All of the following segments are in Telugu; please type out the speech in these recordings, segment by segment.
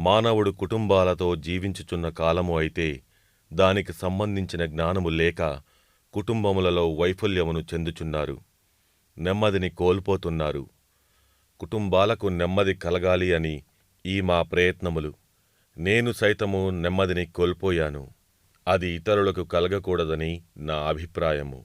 మానవుడు కుటుంబాలతో జీవించుచున్న కాలము అయితే దానికి సంబంధించిన జ్ఞానము లేక కుటుంబములలో వైఫల్యమును చెందుచున్నారు, నెమ్మదిని కోల్పోతున్నారు. కుటుంబాలకు నెమ్మది కలగాలి అని ఈ మా ప్రయత్నములు. నేను సైతము నెమ్మదిని కోల్పోయాను. అది ఇతరులకు కలగకూడదని నా అభిప్రాయము.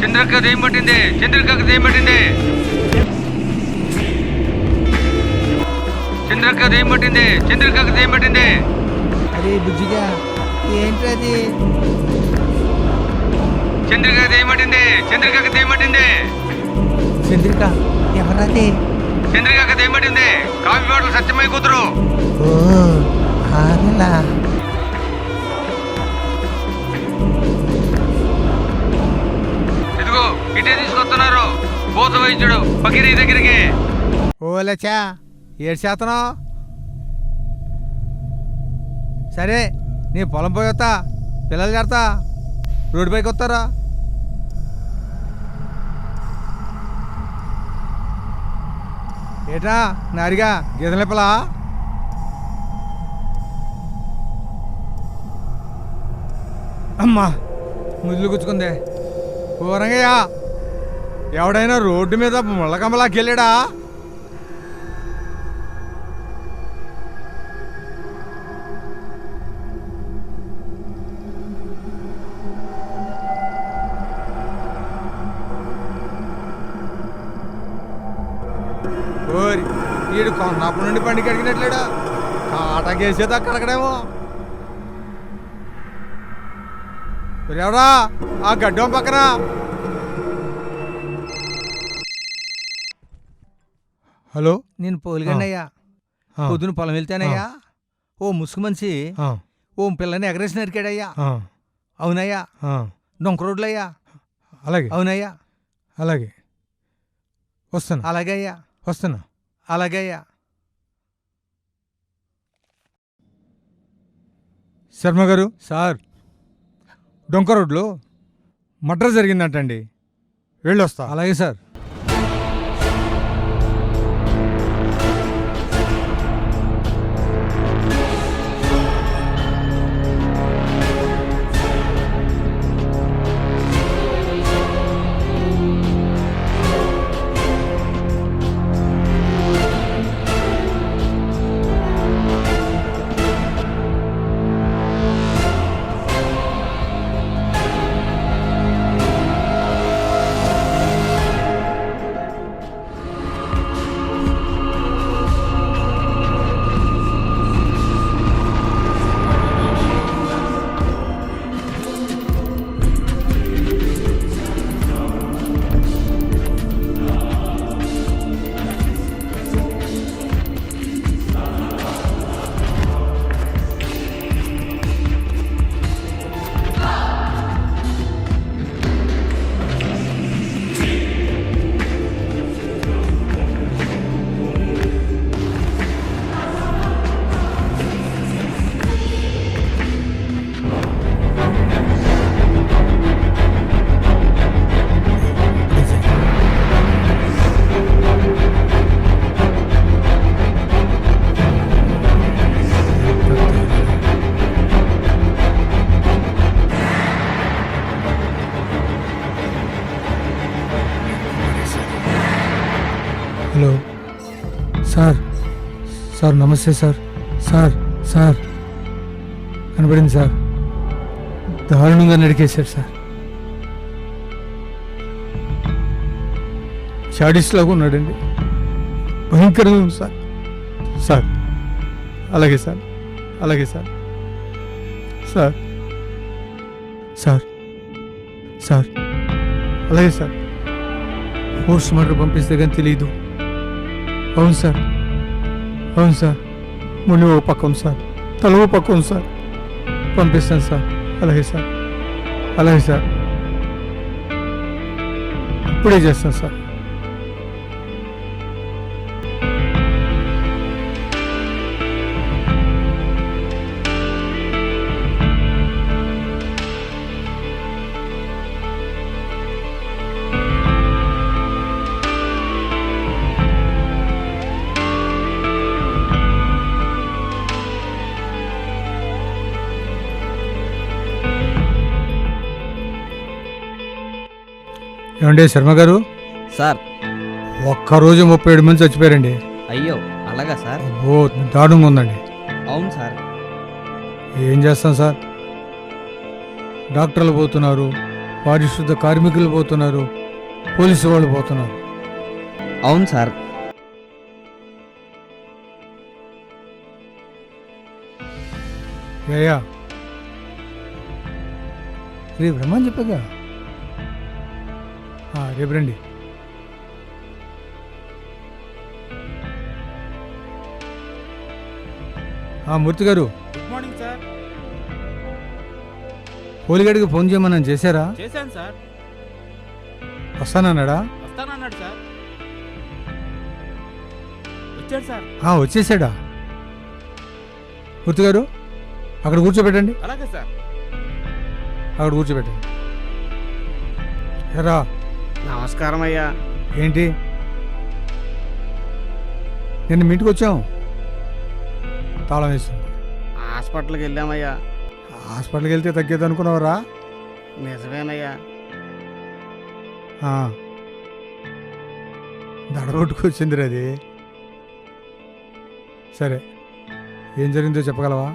చంద్రక్క దేం పట్టింది, చంద్రక్కకు దేం పట్టింది, చంద్రక్క దేం పట్టింది, చంద్రక్కకు దేం పట్టింది. అరే బుజ్జిగా ఏంటది? చంద్రిక దేం పట్టింది, చంద్రికకు దేం పట్టింది. చంద్రిక ఎవరది? చంద్రికకు దేం పట్టింది. కాఫీ బాటలు సత్యమై కూతురు. ఓ ఆరలా. ఇదిగో ఇటే తీసుకొస్తున్నారు భూత వైద్యుడు పకిరీ దగ్గరికి. ఓలచా ఏడు శాతం. సరే నీ పొలం పోయి వస్తా, పిల్లలు చేరతా, రోడ్డు పైకి వస్తారా? ఏటా నారిగా గీతల పిల్ల? అమ్మా ముద్దులు గుచ్చుకుందే. ఊరంగయ్య ఎవడైనా రోడ్డు మీద ముళ్ళకమ్మలాకి వెళ్ళాడా? ఓరి వీడు కొన్నప్పటి నుండి బండికి అడిగినట్లేడా? కాటకేసేది అక్కడక్కడేమో. ఎవరా ఆ గడ్డం పక్కన? హలో, నేను పోలిగండి అయ్యా. పొద్దున పొలం వెళ్తానయ్యా, ఓ ముసుగు మనిషి ఓ పిల్లని ఎగరేసి నరికాడయ్యా. అవునయ్యా, డొంక రోడ్లయ్యా. అలాగే అవునయ్యా. అలాగే వస్తాను. అలాగే అయ్యా వస్తాను. అలాగే అయ్యా. శర్మ గారు సార్, డొంక రోడ్లో మర్డర్ జరిగిందంటండి, వెళ్ళొస్తా. అలాగే సార్. Hello sir. సార్ నమస్తే సార్. సార్ సార్ కనబడింది సార్, దారుణంగా నడికేశారు సార్. షాడిస్ట్ లాగా ఉన్నాడండి, భయంకరంగా ఉంది సార్. సార్ అలాగే సార్, అలాగే సార్. సార్ సార్ సార్ అలాగే సార్. పోస్ట్ మార్టం పంపిస్తే కానీ తెలియదు. అవును సార్, అవును సార్. ముని ఓ పక్క ఉంది సార్, తల ఓ పక్క ఉంది సార్. పంపిస్తాను సార్. అలాగే సార్, అలాగే సార్. ఇప్పుడే చేస్తాను సార్. ఏమండి శర్మ గారు, సార్. ఒక్కరోజు 37 మంది చచ్చిపోయారండి. అయ్యో అలాగా సార్? ఓ దారుణంగా ఉందండి. అవును సార్. ఏం చేస్తాం సార్, డాక్టర్లు పోతున్నారు, పారిశుద్ధ కార్మికులు పోతున్నారు, పోలీసు వాళ్ళు పోతున్నారు. అవును సార్. ఏయా రేపు రమ్మని చెప్పగా. రేపు రండి. మూర్తి గారు, గుడ్ మార్నింగ్ సార్. పోలిగడికి ఫోన్ చేయమని చేశారా? చేశాను సార్. వస్తానన్నాడా? వస్తానన్నాడు సార్. వచ్చాడు సార్. వచ్చేసాడా? మూర్తి గారు అక్కడ కూర్చోబెట్టండి. అలాగే సార్. అక్కడ కూర్చోబెట్టండి. ఎరా నమస్కారం అయ్యా. ఏంటి నిన్న మీ ఇంటికి వచ్చాం, తాళం వేస్తుంది. హాస్పిటల్కి వెళ్ళామయ్యా. హాస్పిటల్కి వెళ్తే తగ్గేది అనుకున్నావరా? నిజమేనయ్యా. దడగొట్టుకొచ్చిందిరా అది. సరే ఏం జరిగిందో చెప్పగలవా?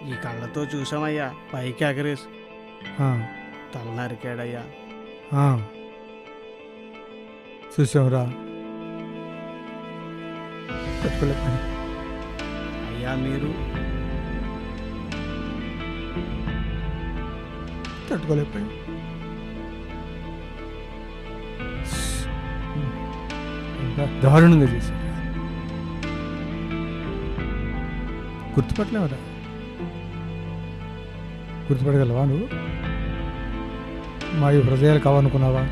ఈ కళ్ళతో చూసామయ్యా. పైకి ఎగరేసి ఆ, తల నరికాడయ్యా. ఆ. చూసావురా, తట్టుకోలేకపోయాను. అయ్యా మీరు తట్టుకోలేకపోయాను. దారుణంగా చేశారు. గుర్తుపట్టలేవరా? గుర్తుపట్టగలవా నువ్వు? మా ఈ హృదయాలు కావనుకున్నావా?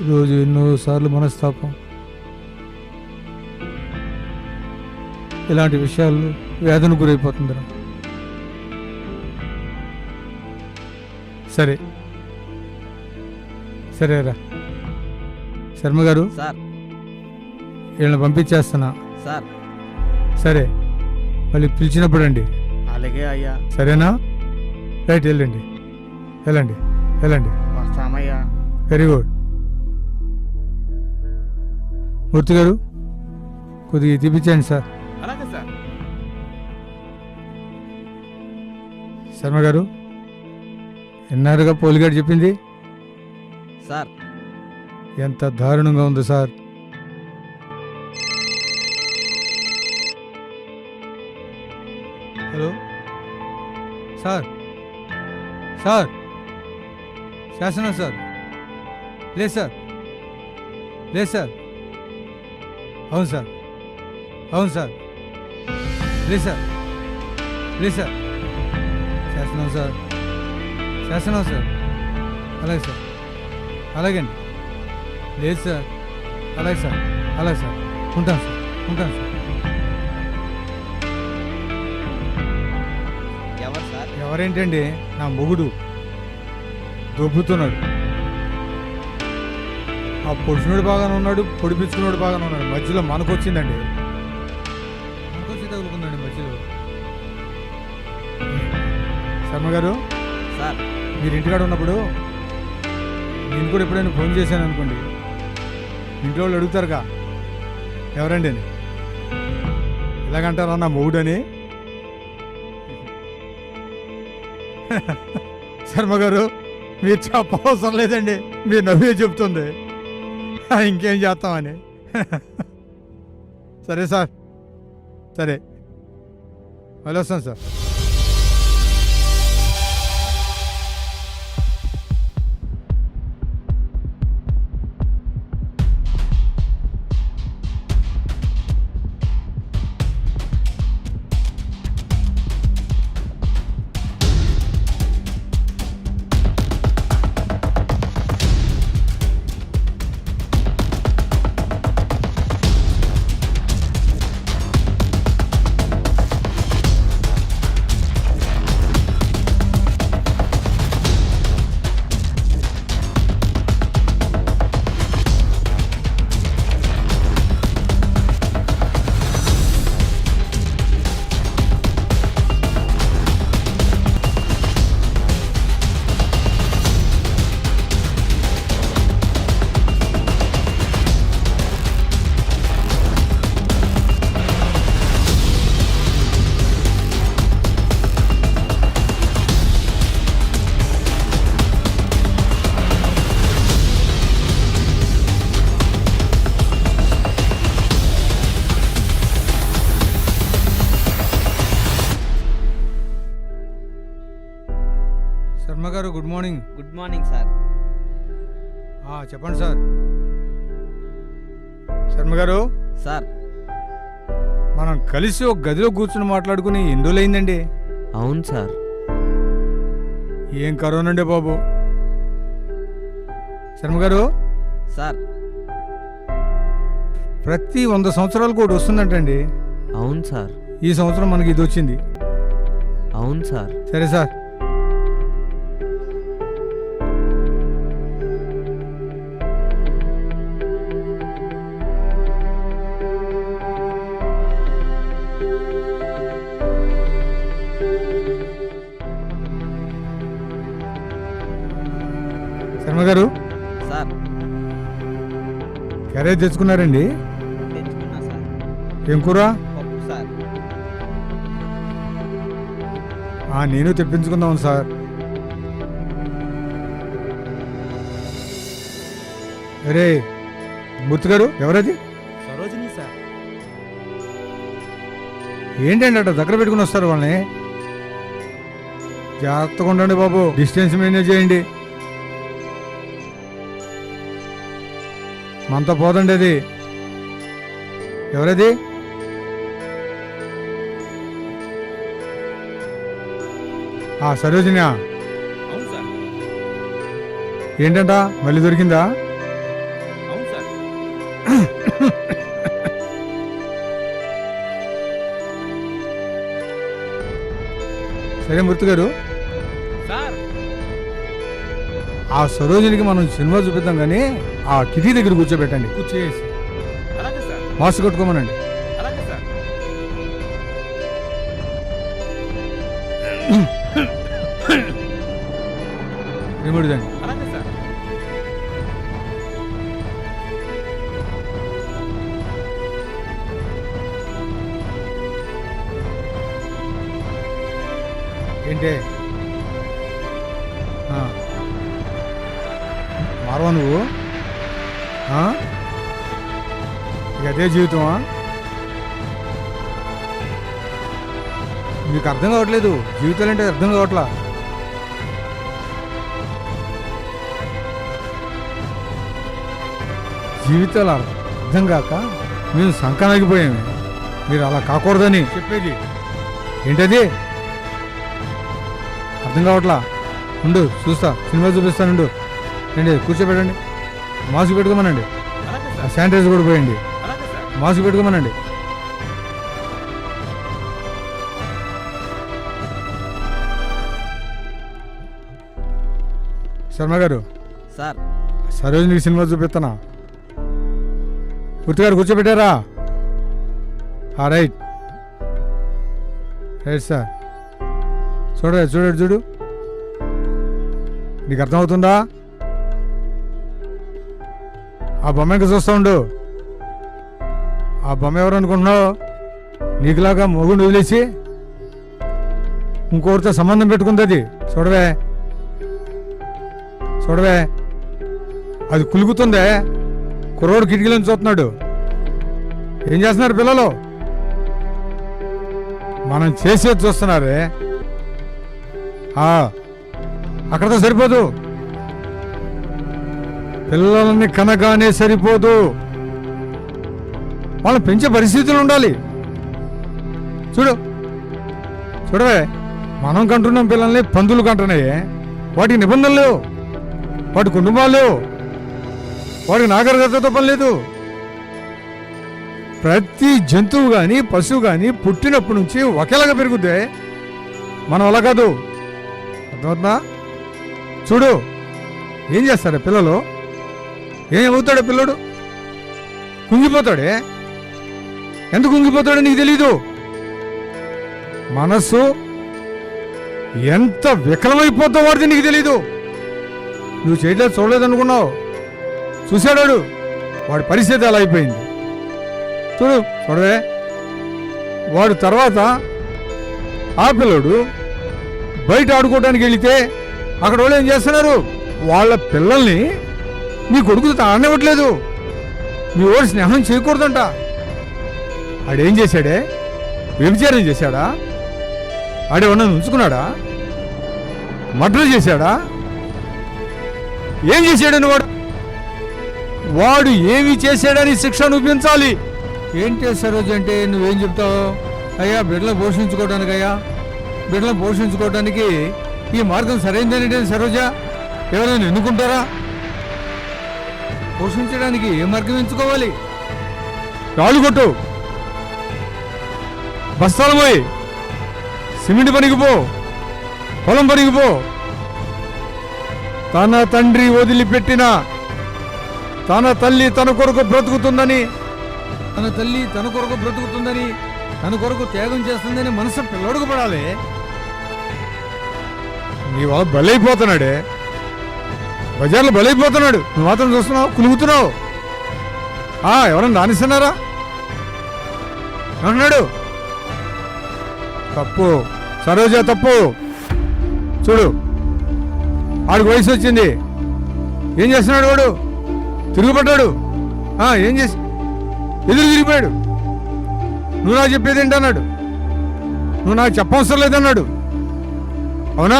ఈరోజు ఎన్నోసార్లు మనస్తాపం, ఇలాంటి విషయాలు వేదన గురైపోతుందిరా. సరే సరేరా శర్మ గారు, సార్. వీళ్ళని పంపించేస్తున్నా. సార్. సరే మళ్ళీ పిలిచినప్పుడు అండి. అలాగే అయ్యా. సరేనా? రైట్, వెళ్ళండి వెళ్ళండి వెళ్ళండి. వస్తామయ్యా. Very good. మూర్తి గారు కొద్దిగా తీపిచ్చేయండి సార్. అలాగే సార్. శర్మ గారు విన్నారుగా పోలిగాడు చెప్పింది? సార్. ఎంత దారుణంగా ఉంది సార్. హలో సార్, సార్ శాసనం సార్. లేదు సార్, లేదు సార్. అవును సార్, అవును సార్. లేదు సార్, లేదు సార్. శాసనం సార్, శాసనం సార్. అలాగే సార్, అలాగే అండి. లేదు సార్, అలాగే సార్, అలాగే సార్. ఉంటాను సార్, ఉంటాను సార్. ఎవరు సార్? ఎవరేంటండి, నా మొగుడు దొబ్బుతున్నాడు. ఆ పొడిచినోడు బాగానే ఉన్నాడు, పొడిపించుకున్నాడు బాగానే ఉన్నాడు. మధ్యలో మనకొచ్చిందండి, మనకొచ్చి తగులుకుందండి మధ్యలో. శర్మ గారు సార్. మీరు ఇంటికాడ ఉన్నప్పుడు నేను కూడా ఎప్పుడైనా ఫోన్ చేశాను అనుకోండి, ఇంట్లో వాళ్ళు అడుగుతారుగా ఎవరండి అని. ఎలాగంటారా నా మొగుడని? శర్మ గారు మీరు చెప్పవసరం లేదండి, మీరు నవ్వే చెప్తుంది. ఇంకేం చేస్తామని. సరే సార్, సరే వెళ్ళొస్తాను సార్. శర్మ గారు good morning. Good morning sir. చెప్పండి సార్. శర్మ గారు, సార్. మనం కలిసి ఒక గదిలో కూర్చుని మాట్లాడుకుని ఎన్ని రోజులైందండి? అవును సార్. ఏం కరోనా అండి బాబు. శర్మ గారు, సార్. ప్రతి 100 సంవత్సరాలకు ఒకటి వస్తుందంటండి. అవును సార్. ఈ సంవత్సరం మనకి ఇది వచ్చింది. అవును సార్. సరే సార్. శర్మ గారు, సార్. క్యారేజ్ తెచ్చుకున్నారండి? తెచ్చుకున్నా సార్. ఏం కూర? పప్పు సార్. నేను తెప్పించుకుందాం సార్. అరే మూర్తి గారు, ఎవరది? సరోజిని సార్. ఏంటండి అట్లా దగ్గర పెట్టుకుని వస్తారు వాళ్ళని? జాగ్రత్తగా ఉండండి బాబు, డిస్టెన్స్ మెయింటైన్ చేయండి. మనతో పోదండి. అది ఎవరది? సరోజిని. అవును సార్. ఏంటంట, మళ్ళీ దొరికిందా? అవును సార్. సరే మూర్తి గారు, సార్. ఆ సరోజినికి మనం సినిమా చూపిద్దాం కానీ ఆ కిటికీ దగ్గర కూర్చోబెట్టండి. కూర్చేసి అలాగే సార్. మాస్క్ కట్టుకోమనండి. అలాగే సార్. రిమోట్దండి. అలాగే సార్. ఏంటే మారవా నువ్వు? ఇక అదే జీవితమా? మీకు అర్థం కావట్లేదు. జీవితాలు అంటే అర్థం కావట్లా. జీవితాలు అర్థం కాక మేము సంకనాగిపోయాము. మీరు అలా కాకూడదని చెప్పేది. ఏంటది అర్థం కావట్లా? ఉండు చూస్తా, సినిమా చూపిస్తానుండు. రండి కూర్చోబెట్టండి. మాస్క్ పెట్టుకోమనండి. అలాగే సార్. శానిటైజర్ కూడా పోయండి. అలాగే సార్. మాస్క్ పెట్టుకోమనండి. శర్మ గారు, సార్. సరోజినికి సినిమా చూపిస్తానా? గుర్తుగారు కూర్చోబెట్టారా? Right right sir. చూడు నీకు అర్థమవుతుందా? ఆ బొమ్మ ఇంకా చూస్తూ ఉండు. ఆ బొమ్మ ఎవరు అనుకుంటున్నావు? నీకులాగా మొగుడిని వదిలేసి ఇంకొకరితో సంబంధం పెట్టుకుంది. అది చూడవే, అది కులుగుతుందే. కుర్రోడు కిటికీలను చూస్తున్నాడు. ఏం చేస్తున్నారు పిల్లలు? మనం చేసేది చూస్తున్నారే. అక్కడతో సరిపోదు. పిల్లల్ని కనగానే సరిపోదు, వాళ్ళని పెంచే పరిస్థితులు ఉండాలి. చూడవే, మనం కంటున్నాం పిల్లల్ని, పందులు కంటున్నాయే. వాటికి నిబంధనలు లేవు, వాటి కుటుంబాలు లేవు, వాటికి నాగరికతతో పని లేదు. ప్రతి జంతువు కానీ పశువు కానీ పుట్టినప్పటి నుంచి ఒకేలాగా పెరుగుద్దే. మనం అలా కాదు. అర్థమవుతుందా? చూడు, ఏం చేస్తాడే పిల్లలు? ఏమవుతాడే పిల్లడు? కుంగిపోతాడే. ఎందుకు కుంగిపోతాడో నీకు తెలీదు. మనస్సు ఎంత వికలమైపోతావు వాడిది నీకు తెలీదు. నువ్వు చేయలేదు, చూడలేదనుకున్నావు. చూశాడాడు, వాడి పరిస్థితి అలా అయిపోయింది. చూడవే, వాడు తర్వాత ఆ పిల్లడు బయట ఆడుకోవడానికి వెళితే అక్కడ వాళ్ళు ఏం చేస్తున్నారు? వాళ్ళ పిల్లల్ని నీ కొడుకుతో ఆడనివ్వట్లేదు. మీ వాడు స్నేహం చేయకూడదంట. ఆడేం చేశాడే? వ్యభిచారం చేశాడా? ఆడేమన్నా ఉంచుకున్నాడా? మర్డర్ చేశాడా? ఏం చేశాడని వాడు ఏమి చేశాడని శిక్ష అనుభవించాలి. ఏంటి సరోజ అంటే నువ్వేం చెప్తావు? అయ్యా, బిడ్డలను పోషించుకోవడానికి, బిడ్డలను పోషించుకోవడానికి ఈ మార్గం సరైనదేనంటే సరోజ ఎవరైనా ఎన్నుకుంటారా? పోషించడానికి ఏ మార్గం ఎంచుకోవాలి? రాళ్ళు కొట్టు, బస్తాలు పోయి, సిమెంట్ పనికి పో, పొలం పనికి పో. తన తండ్రి వదిలిపెట్టిన తన తల్లి తన కొరకు బ్రతుకుతుందని, తన తల్లి తన కొరకు బ్రతుకుతుందని, తన కొరకు త్యాగం చేస్తుందని మనసు పిల్లడుగు పడాలి. నీ వాళ్ళు బలైపోతున్నాడే, బజార్లో బలైపోతున్నాడు. నువ్వు మాత్రం చూస్తున్నావు, కులుగుతున్నావు. ఎవరన్నా రానిస్తున్నారా? అన్నాడు. తప్పు సరోజ, తప్పు. చూడు, ఆడికి వయసు వచ్చింది. ఏం చేస్తున్నాడు వాడు? తిరుగుపడ్డాడు. ఏం చేసి ఎదురు తిరిగిపోయాడు. నువ్వు నాకు చెప్పేది ఏంటన్నాడు? నువ్వు నాకు చెప్పవసరం లేదన్నాడు. అవునా?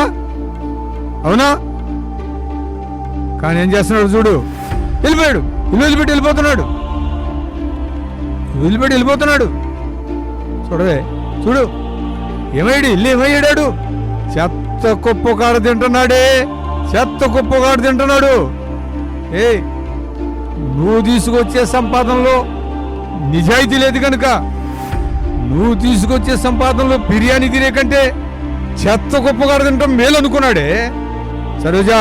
అవునా? కానీ ఏం చేస్తున్నాడు చూడు, వెళ్ళిపోయాడు. ఇల్లు వదిలిపెట్టి వెళ్ళిపోతున్నాడు. వదిలిపెట్టి వెళ్ళిపోతున్నాడు. చూడవే, చూడు, ఏమయ్యాడు? ఇల్లు ఏమయ్యాడు? చెత్త కుప్ప కాడ తింటున్నాడే, చెత్త కుప్ప కాడ తింటున్నాడు. నువ్వు తీసుకొచ్చే సంపాదనలో నిజాయితీ లేదు కనుక, నువ్వు తీసుకొచ్చే సంపాదనలో బిర్యానీ తినే కంటే చెత్త కుప్ప కాడ తింటాం మేలు అనుకున్నాడే. సరోజా,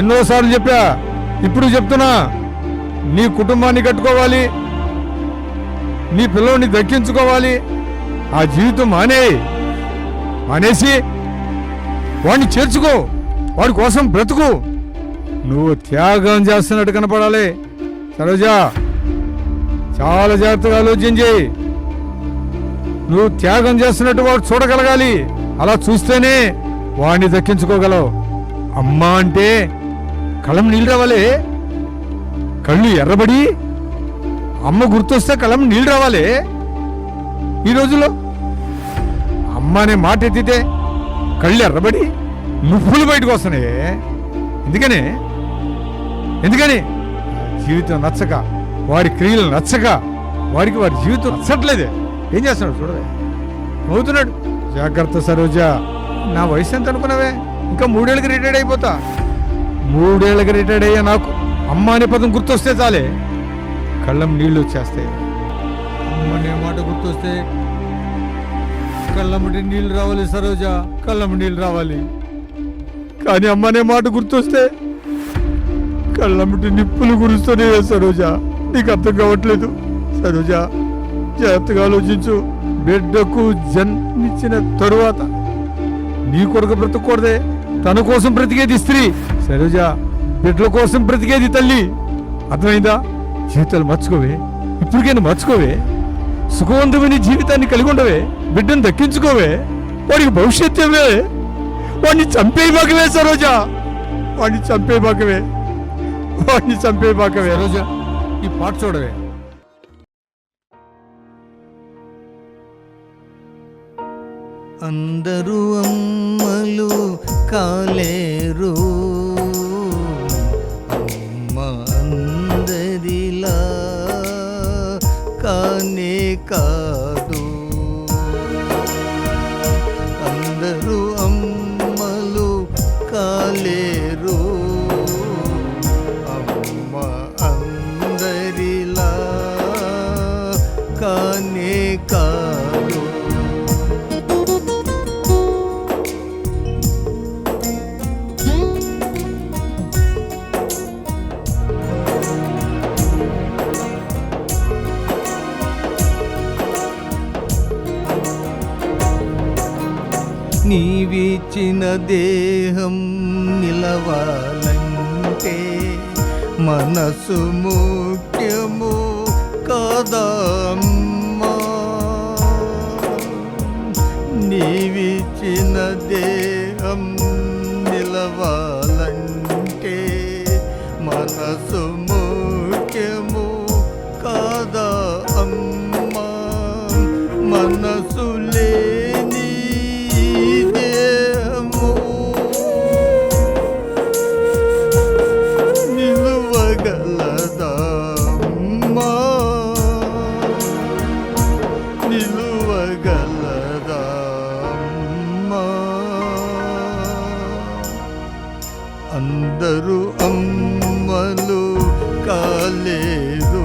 ఎన్నోసార్లు చెప్పా, ఇప్పుడు చెప్తున్నా. నీ కుటుంబాన్ని కట్టుకోవాలి, నీ పిల్లల్ని దక్కించుకోవాలి. ఆ జీవితం మానేసి వాడిని చేర్చుకో, వాడి కోసం బ్రతుకు. నువ్వు త్యాగం చేస్తున్నట్టు కనపడాలి. సరోజా, చాలా జాగ్రత్తగా ఆలోచించి, నువ్వు త్యాగం చేస్తున్నట్టు వాడు చూడగలగాలి. అలా చూస్తేనే వాడిని దక్కించుకోగలవు. అమ్మ అంటే కళ్ళం నీళ్ళు రావాలి, కళ్ళు ఎర్రబడి అమ్మ గుర్తొస్తే కళ్ళం నీళ్ళు రావాలి. ఈ రోజుల్లో అమ్మ అనే మాట ఎత్తితే కళ్ళు ఎర్రబడి నువ్వులు బయటకు వస్తున్నాయి. ఎందుకని జీవితం నచ్చక, వాడి క్రియలు నచ్చక, వాడి జీవితం నచ్చట్లేదే. ఏం చేస్తున్నాడు చూడవే, నవ్వుతున్నాడు. జాగ్రత్త సరోజ. నా వయసు ఎంత అనుకున్నావే? ఇంకా 3 ఏళ్ళకి రిటైర్డ్ అయిపోతా. 3 ఏళ్ళకి రిటైర్డ్ అయ్యా నాకు అమ్మ అనే పదం గుర్తొస్తే చాలే కళ్ళం నీళ్ళు వచ్చేస్తాయి. అమ్మ అనే మాట గుర్తొస్తే కళ్ళమ్మటి నీళ్ళు రావాలి సరోజ, కళ్ళమ్మ నీళ్ళు రావాలి. కానీ అమ్మ అనే మాట గుర్తొస్తే కళ్ళమ్మటి నిప్పులు గురుస్తూనే సరోజ. నీకు అర్థం కావట్లేదు సరోజ. జాగ్రత్తగా ఆలోచించు. బిడ్డకు జన్మించిన తరువాత నీ కొరకు బ్రతకూడదే, తన కోసం బ్రతికేది స్త్రీ. సరోజ, బిడ్డల కోసం బ్రతికేది తల్లి. అర్థమైందా? జీవితాలు మర్చుకోవే, ఇప్పటికైనా మర్చుకోవే. సుఖవంతమైన జీవితాన్ని కలిగి ఉండవే, బిడ్డను దక్కించుకోవే. వాడికి భవిష్యత్తు ఇవ్వే. వాడిని చంపేయబాకవే సరోజ, వాడిని చంపేయబాకవే, వాడిని చంపేయబాకవే. సరోజ, ఈ పాట చూడవే. అందరూ అమ్మలు కాలేరు, అమ్మ అందరిలా కానే కాదు. అందరూ అమ్మలు కాలేరు, అమ్మ అందరిలా కానే కాదు. నీవిచ్చిన దేహం నిలవాలంటే మనసు ముఖ్యము కాదమ్మా. నీవిచ్చిన దేహం నిలవాలంటే మనసు ముఖ్యము కాదా అమ్మా. మనసు లేని దేహము నిలువగలదా అమ్మా, నిలువగలదా అమ్మా. అందరూ అమ్మలు కాలేదు,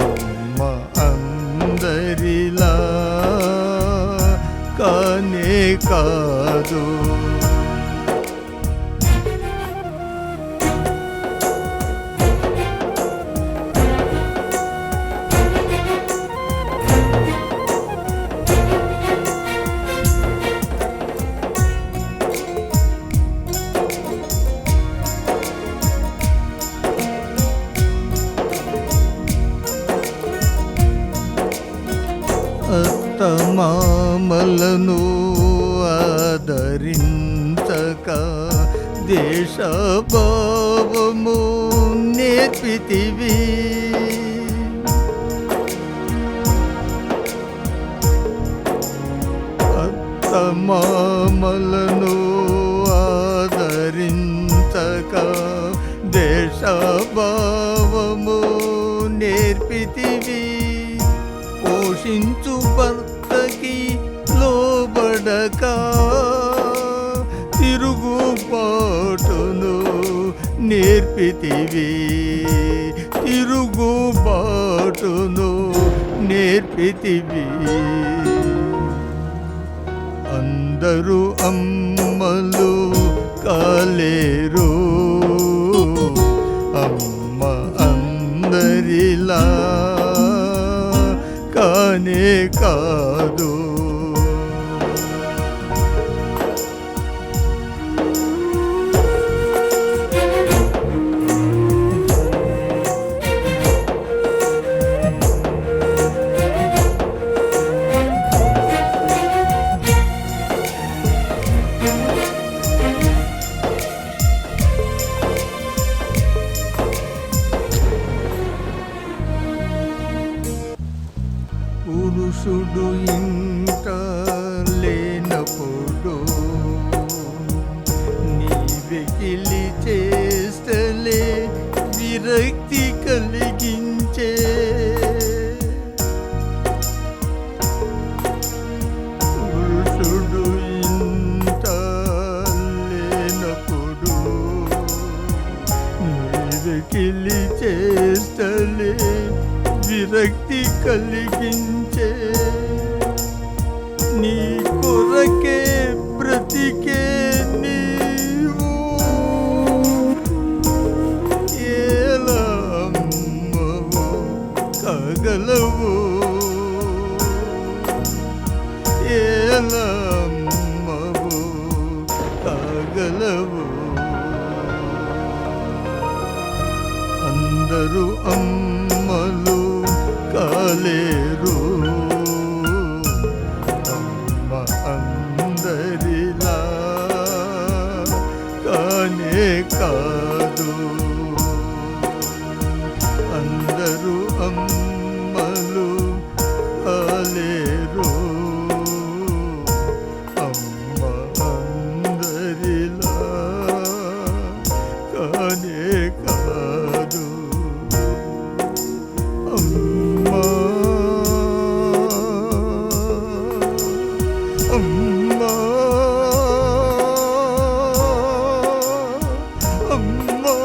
అమ్మ అందరిలా కానే కాదు. అత్తమామలను ఆదరించక దేశభావము నేర్పితివి. అత్తమామలను ఆదరించక దేశభావము నేర్పితివి. పోషించు భర్తకి లోబడక తిరుగుబాటును నేర్పితివి. తిరుగుబాటును నేర్పితివి. అందరూ అమ్మలు కాలేరు, అమ్మ అందరిలా కానే కాదు. పురుషుడు ఇంట లేనప్పుడు నీవెకిలి చేస్తలే విరక్తి కలిగించే. పురుషుడు ఇంట లేనప్పుడు నీవెకిలి చేస్తలే విరక్తి కలిగించే. నీ కొరకే బ్రతికే నీవు ఎలా అమ్మవు కాగలవు, ఎలా అమ్మవు కాగలవు. అందరూ అమ్మలు కాలేరు, అమ్మ అందరిలా కానే కాదు. అందరూ అమ్మలు కాలేరు, అమ్మ అందరిలా కానే కాదు. అమ్మా అమ్మా అమ్మా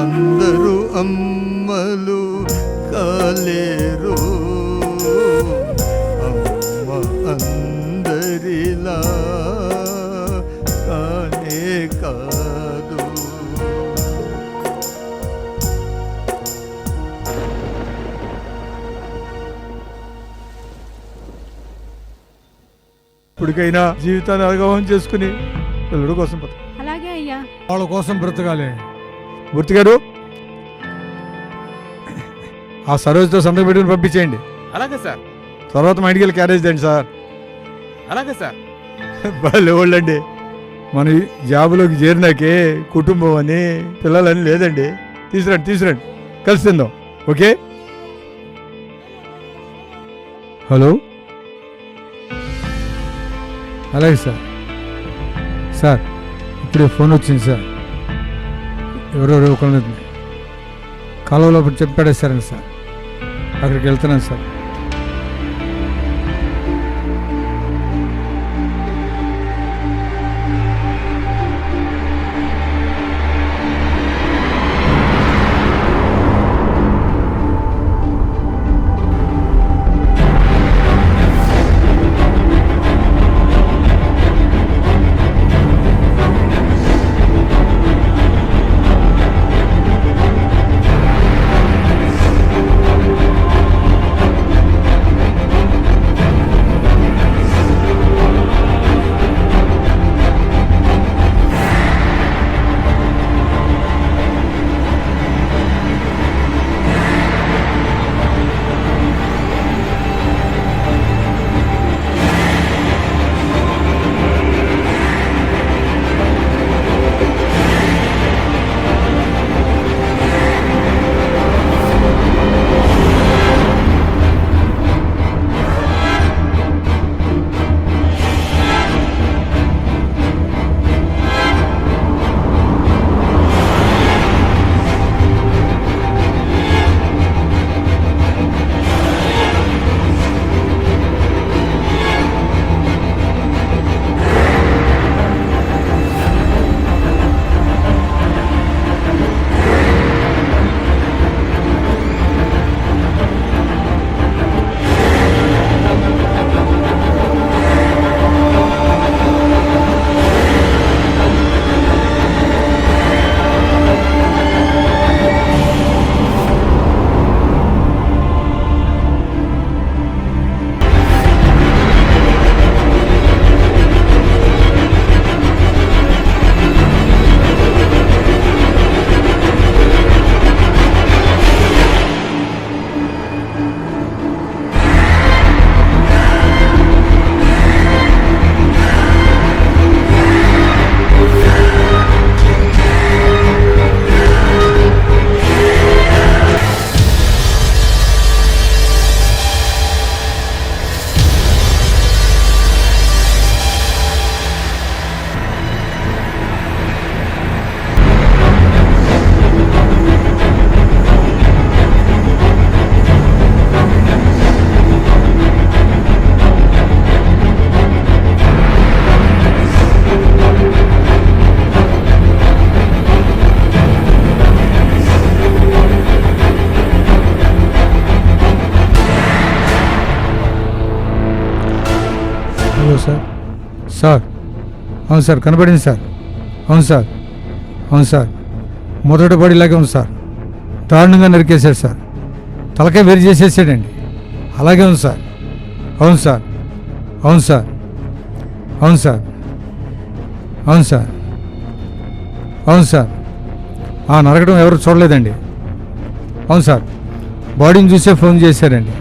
అందరూ అమ్మలు కాలేరు, అమ్మ అందరిలా కానే కాదు. ఇప్పటికైనా జీవితాన్ని అగమం చేసుకుని పిల్లడు కోసం అలాగే అయ్యా. వాళ్ళ కోసం బ్రతకాలి. మూర్తి గారు, ఆ సరోజ్తో సంతకం పెట్టుకుని పంపించేయండి. అలాగే సార్. తర్వాత మా ఇంటికి వెళ్ళి క్యారేజ్ దండి సార్. అలాగే సార్. వాళ్ళు వాళ్ళండి, మన జాబులోకి చేరినాకే కుటుంబం అని పిల్లలని లేదండి. తీసురండి కలిసి తిందాం. ఓకే. హలో, అలాగే సార్ ఇప్పుడే ఫోన్ వచ్చింది సార్. ఎవరెవరో ఒకళ్ళని కాలువలో చెప్పాడేస్తారండి సార్. అక్కడికి వెళ్తున్నాను సార్. సార్ అవును సార్, కనపడింది సార్. అవును సార్ మొదటి బాడీ ఇలాగే ఉంది సార్. దారుణంగా నరికేశాడు సార్. తలకాయ వేరు చేసేసాడండి. అలాగే ఉంది సార్. అవును సార్ ఆ నరకడం ఎవరు చూడలేదండి. అవును సార్, బాడీని చూసే ఫోన్ చేశారండి.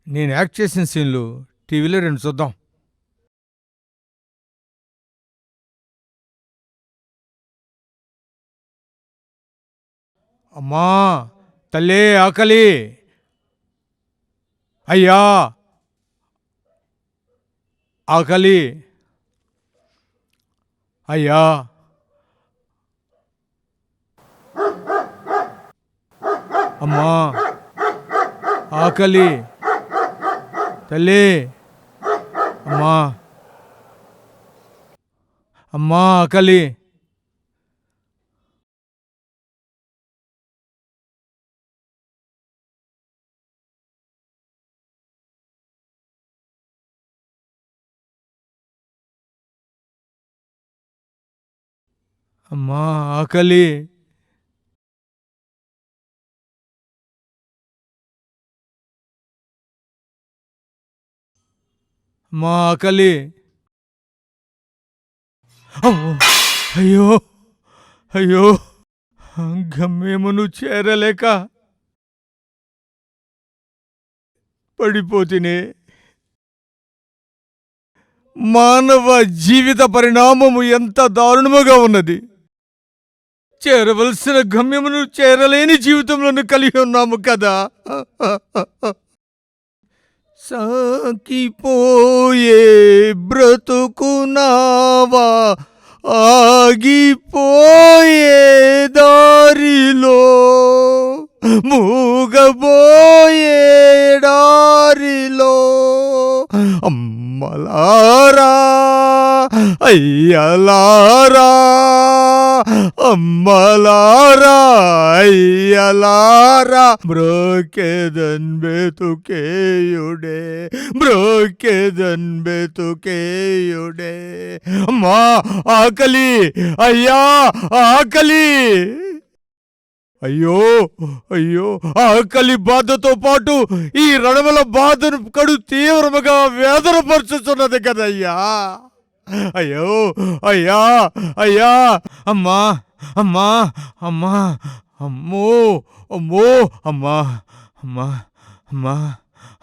నేను యాక్ట్ చేసిన సీన్లు టీవీలో 2 చూద్దాం. అమ్మా తల్లే ఆకలి, అయ్యా ఆకలి, అయ్యా అమ్మా ఆకలి, తల్లి అమ్మా, అమ్మా ఆకలి. అమ్మా ఆకలి, అమ్మా ఆకలి. అమ్మో, అయ్యో అయ్యో గమ్యమును చేరలేక పడిపోతినే. మానవ జీవిత పరిణామము ఎంత దారుణముగా ఉన్నది. చేరవలసిన గమ్యమును చేరలేని జీవితంలో కలిగి ఉన్నాము కదా. సాకిపోయే బ్రతుకునావా, ఆగిపోయే దారిలో, మూగబోయే దారిలో, అమ్మలారా అయ్యలారా, అమ్మలారా అయ్యలారా, బ్రోకెదన్ బెతుకేయుడే, బ్రోకెదన్ బెతుకేయుడే. అమ్మా ఆకలి, అయ్యా ఆకలి. అయ్యో అయ్యో ఆకలి బాధతో పాటు ఈ రణముల బాధను కడు తీవ్రముగా వేదనపరుచుతున్నది కదయ్యా. అయ్యో అయ్యా అయ్యా, అమ్మా అమ్మా అమ్మా, అమ్మో అమ్మో, అమ్మా అమ్మా అమ్మా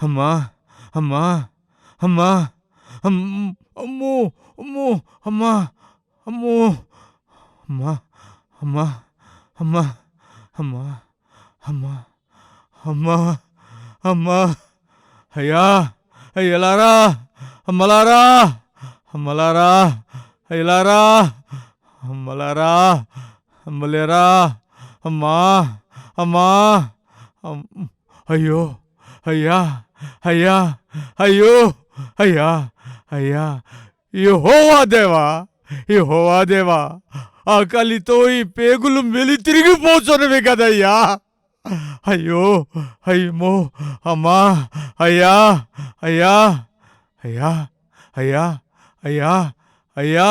అమ్మా అమ్మా అమ్మా, అమ్మో అమ్మో, అమ్మా అమ్మో, అమ్మా అమ్మా అమ్మా అమ్మా అమ్మా అమ్మా అమ్మా, అయ్యా అయ్యలారా, అమ్మలారా అమ్మలారా, అయ్యలారా అమ్మలారా, అమ్మలేరా, అమ్మా అమ్మా, అయ్యో అయ్యా అయ్యా, అయ్యో అయ్యా అయ్యా. యెహోవా దేవా, యెహోవా దేవా, ఆకలితో ఈ పేగులు మెలి తిరిగిపోచున్నవి కదయ్యా. అయ్యో అయ్యమో, అమ్మా అయ్యా అయ్యా అయ్యా అయ్యా అయ్యా అయ్యా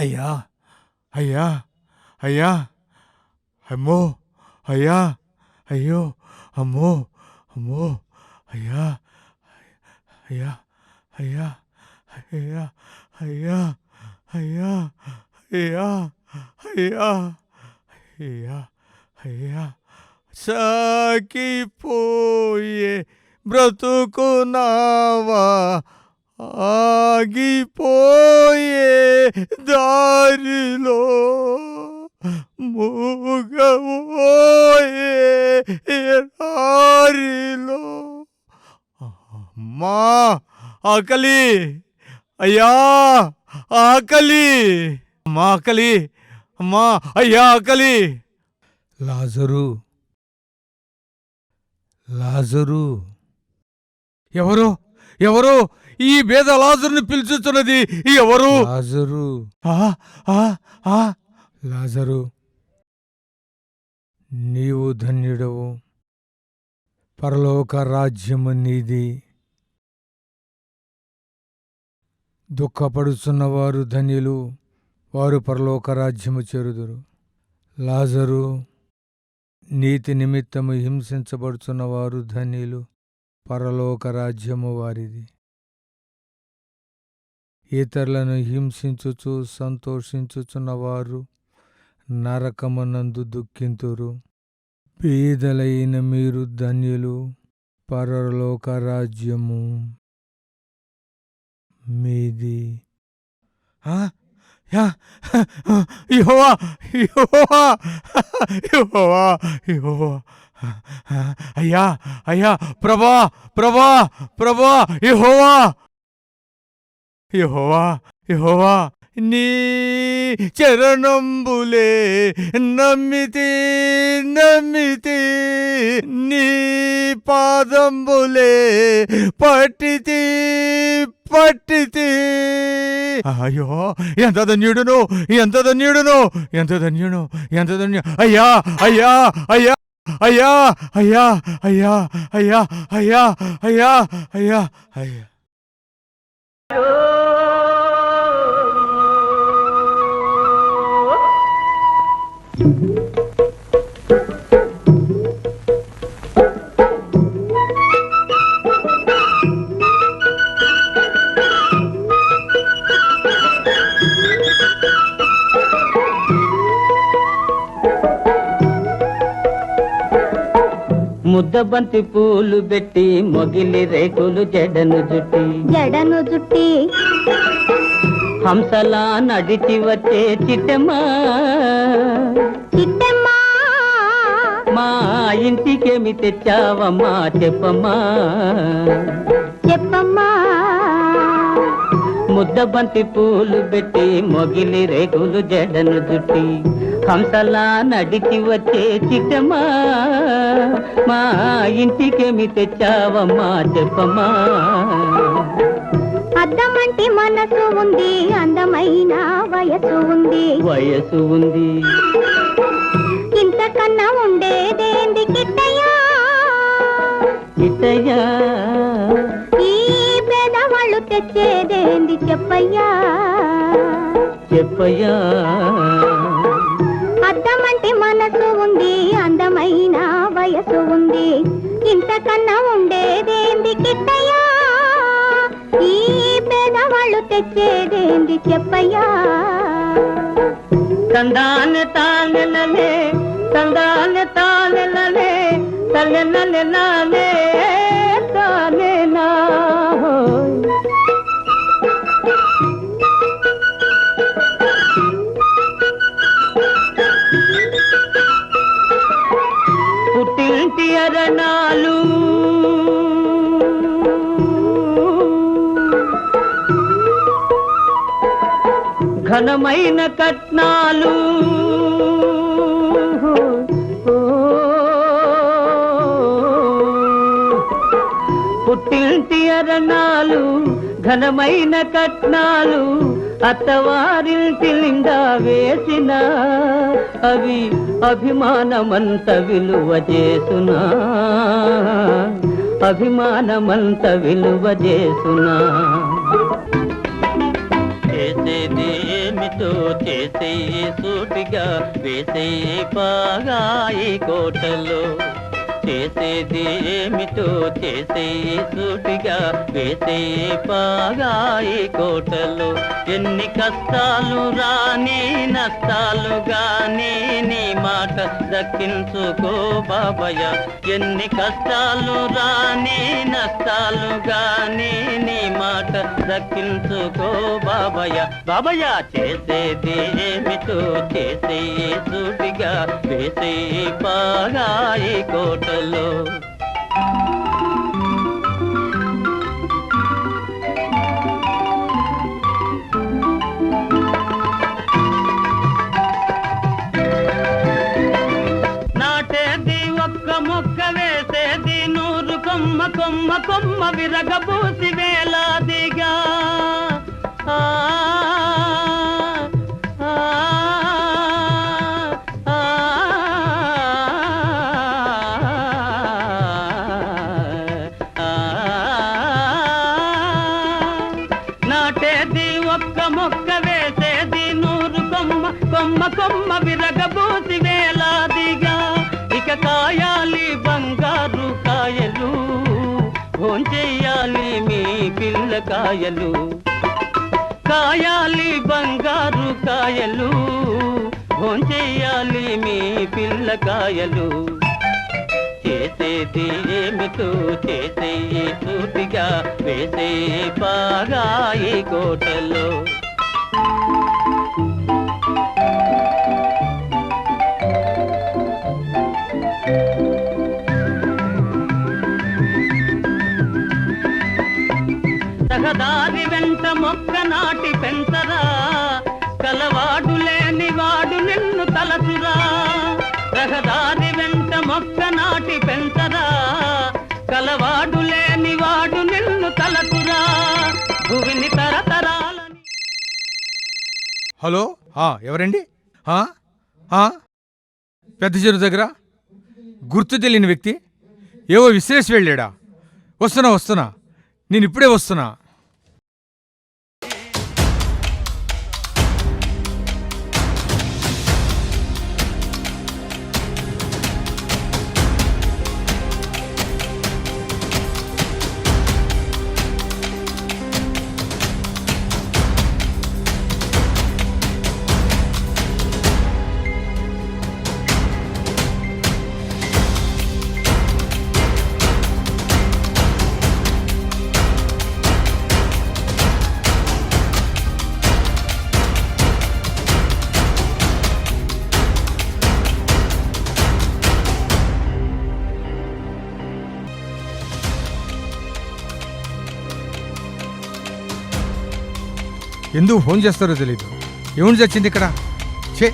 అయ్యా అయ్యా అయ్యా, అమ్మో అయ్యా, అయ్యో అమ్మో అమ్మో, అయ్యా అయ్యా అయ్యా అయ్యా అయ్యా అయ్యా అయ్యా అయ్యా అయ్యా అయ్యా. సాకిపోయే బ్రతుకునావా, ఆగిపోయే దారిలో, మూగబోయే దారిలో, అమ్మా ఆకలి, అయ్యా ఆకలి, అమ్మా ఆకలి, అమ్మా అయ్యా ఆకలి. లాజరు, లాజరు, ఎవరు ఎవరు ఈ పేద లాజరుని పిలుచుతున్నది? ఎవరు? లాజరు, లాజరు, నీవు ధన్యుడవు, పరలోక రాజ్యము నీది. దుఃఖపడుచున్నవారు ధన్యులు, వారు పరలోక రాజ్యము చేరుదురు. లాజరు, నీతి నిమిత్తము హింసించబడుచున్నవారు ధన్యులు, పరలోక రాజ్యము వారిది. ఇతరులను హింసించుచు సంతోషించుచున్నవారు నరకమునందు దుఃఖింతురు. బీదలైన మీరు ధన్యులు, పరలోక రాజ్యము మీది. యెహోవా యెహోవా యెహోవా యెహోవా అయ్యా అయ్యా ప్రభా ప్రభా ప్రభా యెహోవా యెహోవా యెహోవా నీ చరణంబులే నమ్మితి నమ్మితి నీ పాదంబులే పట్టితి పట్టితి. అయ్యో ఎంత ధన్యుడును ఎంత ధన్యుడును ఎంత ధన్యుడు ఎంత ధన్యు. అయ్యా అయ్యా అయ్యా అయ్యా అయ్యా అయ్యా అయ్యా అయ్యా అయ్యా అయ్యా అయ్యా. ముద్దబంతి పూలు పెట్టి మొగిలి రేకులు జడను జుట్టి హంసలా నడిచి వచ్చే చిట్టమ్మా మా ఇంటికేమి తెచ్చావమ్మా చెప్పమ్మా ముద్దబంతి పూలు పెట్టి మొగిలి రేకులు జడను జుట్టి హంసలా నడిచి వచ్చే చిట్టమ్మా మా ఇంటికేమి తెచ్చావమ్మా చెప్పమ్మా. అద్దమంటి మనసు ఉంది అందమైన వయసు ఉంది ఇంతకన్నా ఉండేదేంది కిట్టయ్యా ఈ పేదవాళ్ళు తెచ్చేదేంది చెప్పయ్యా అద్దమంటి మనసు ఉంది అందమైన వయసు ఉంది ఇంతకన్నా ఉండేదేంది కిట్టయ్యా ఈ పేదవాళ్ళు తెచ్చేదేంది చెప్పయ్యా. తందానె తానెలలే తందానె తానెలలే తల్లెలలే తానెనా పుట్టింటి అరణాలు ఘనమైన కట్నాలు పుట్టింటి అరణాలు ఘనమైన కట్నాలు అత్తవారింటి నిండా వేసిన అవి అభిమానమంత విలువ చేసునా అభిమానమంత విలువ చేసునా. చేసేది ఏమిటో చేసే సూటిగా వేసే పాగాయి కోటలో చేసేది ఏమిటో చేసే సూటిగా వేసే పాగాయి కోటలో ఎన్ని కష్టాలు రాని నష్టాలు గాని నీ మాట దక్కించుకో బాబయ్య ఎన్ని కష్టాలు రాని నష్టాలు గాని నీ మాట దక్కించుకో బాబయ్య చేసేది ఏమిటో చేసే సూటిగా వేసే పాగాయి కోటలో. నాటేది ఒక్క మొక్క వేసేది 100 కొమ్మ కొమ్మ కొమ్మ విరగబూసి వేలాదిగా నాటేది ఒక్క మొక్క వేసేది 100 కొమ్మ కొమ్మ కొమ్మ విరగబూసి వేలాదిగా ఇక కాయాలి బంగారు కాయలు భోంచెయ్యాలి మీ పిల్లకాయలు కాయాలి బంగారు కాయలు భోంచెయ్యాలి మీ పిల్లకాయలు చేసేది ఏమిటో చేసే బాగా ఈ కోటలో. రహదారి వెంట మొక్క నాటి పెంచరా, కలవాడు లేని వాడు నిన్ను తలచురా. రహదారి వెంట మొక్క నాటి పెంచరా, కలవాడు లేని వాడు నిన్ను తలచురా. భూమిని తరతరాలని. హలో ఎవరండి? పెద్ద చెరువు దగ్గర గుర్తు తెలియని వ్యక్తి ఏవో విశ్లేష వెళ్ళాడా? వస్తున్నా, నేను ఇప్పుడే వస్తున్నా. ఎందుకు ఫోన్ చేస్తారో తెలీదు. ఏముంది చచ్చింది ఇక్కడ? చే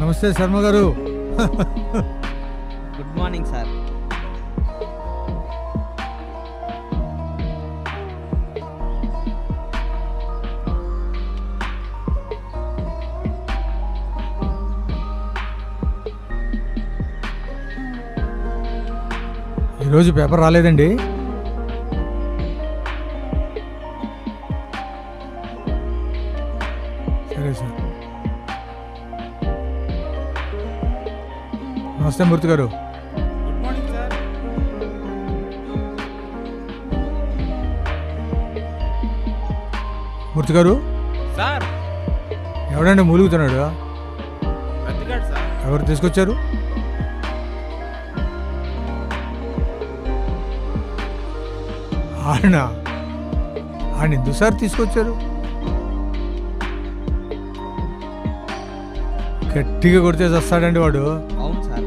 నమస్తే శర్మ గారు. Good morning sir. ఈరోజు పేపర్ రాలేదండి. సరే సార్. నమస్తే మూర్తి గారు. Good morning sir. మూర్తి గారు సార్ ఎవడండి మూలుగుతున్నాడు? రతిగాడు సార్. ఎవరు తీసుకొచ్చారు? ఆయన ఎందుకు సార్ తీసుకొచ్చారు? గట్టిగా కొడితే చస్తాడండి వాడు. అవును సార్.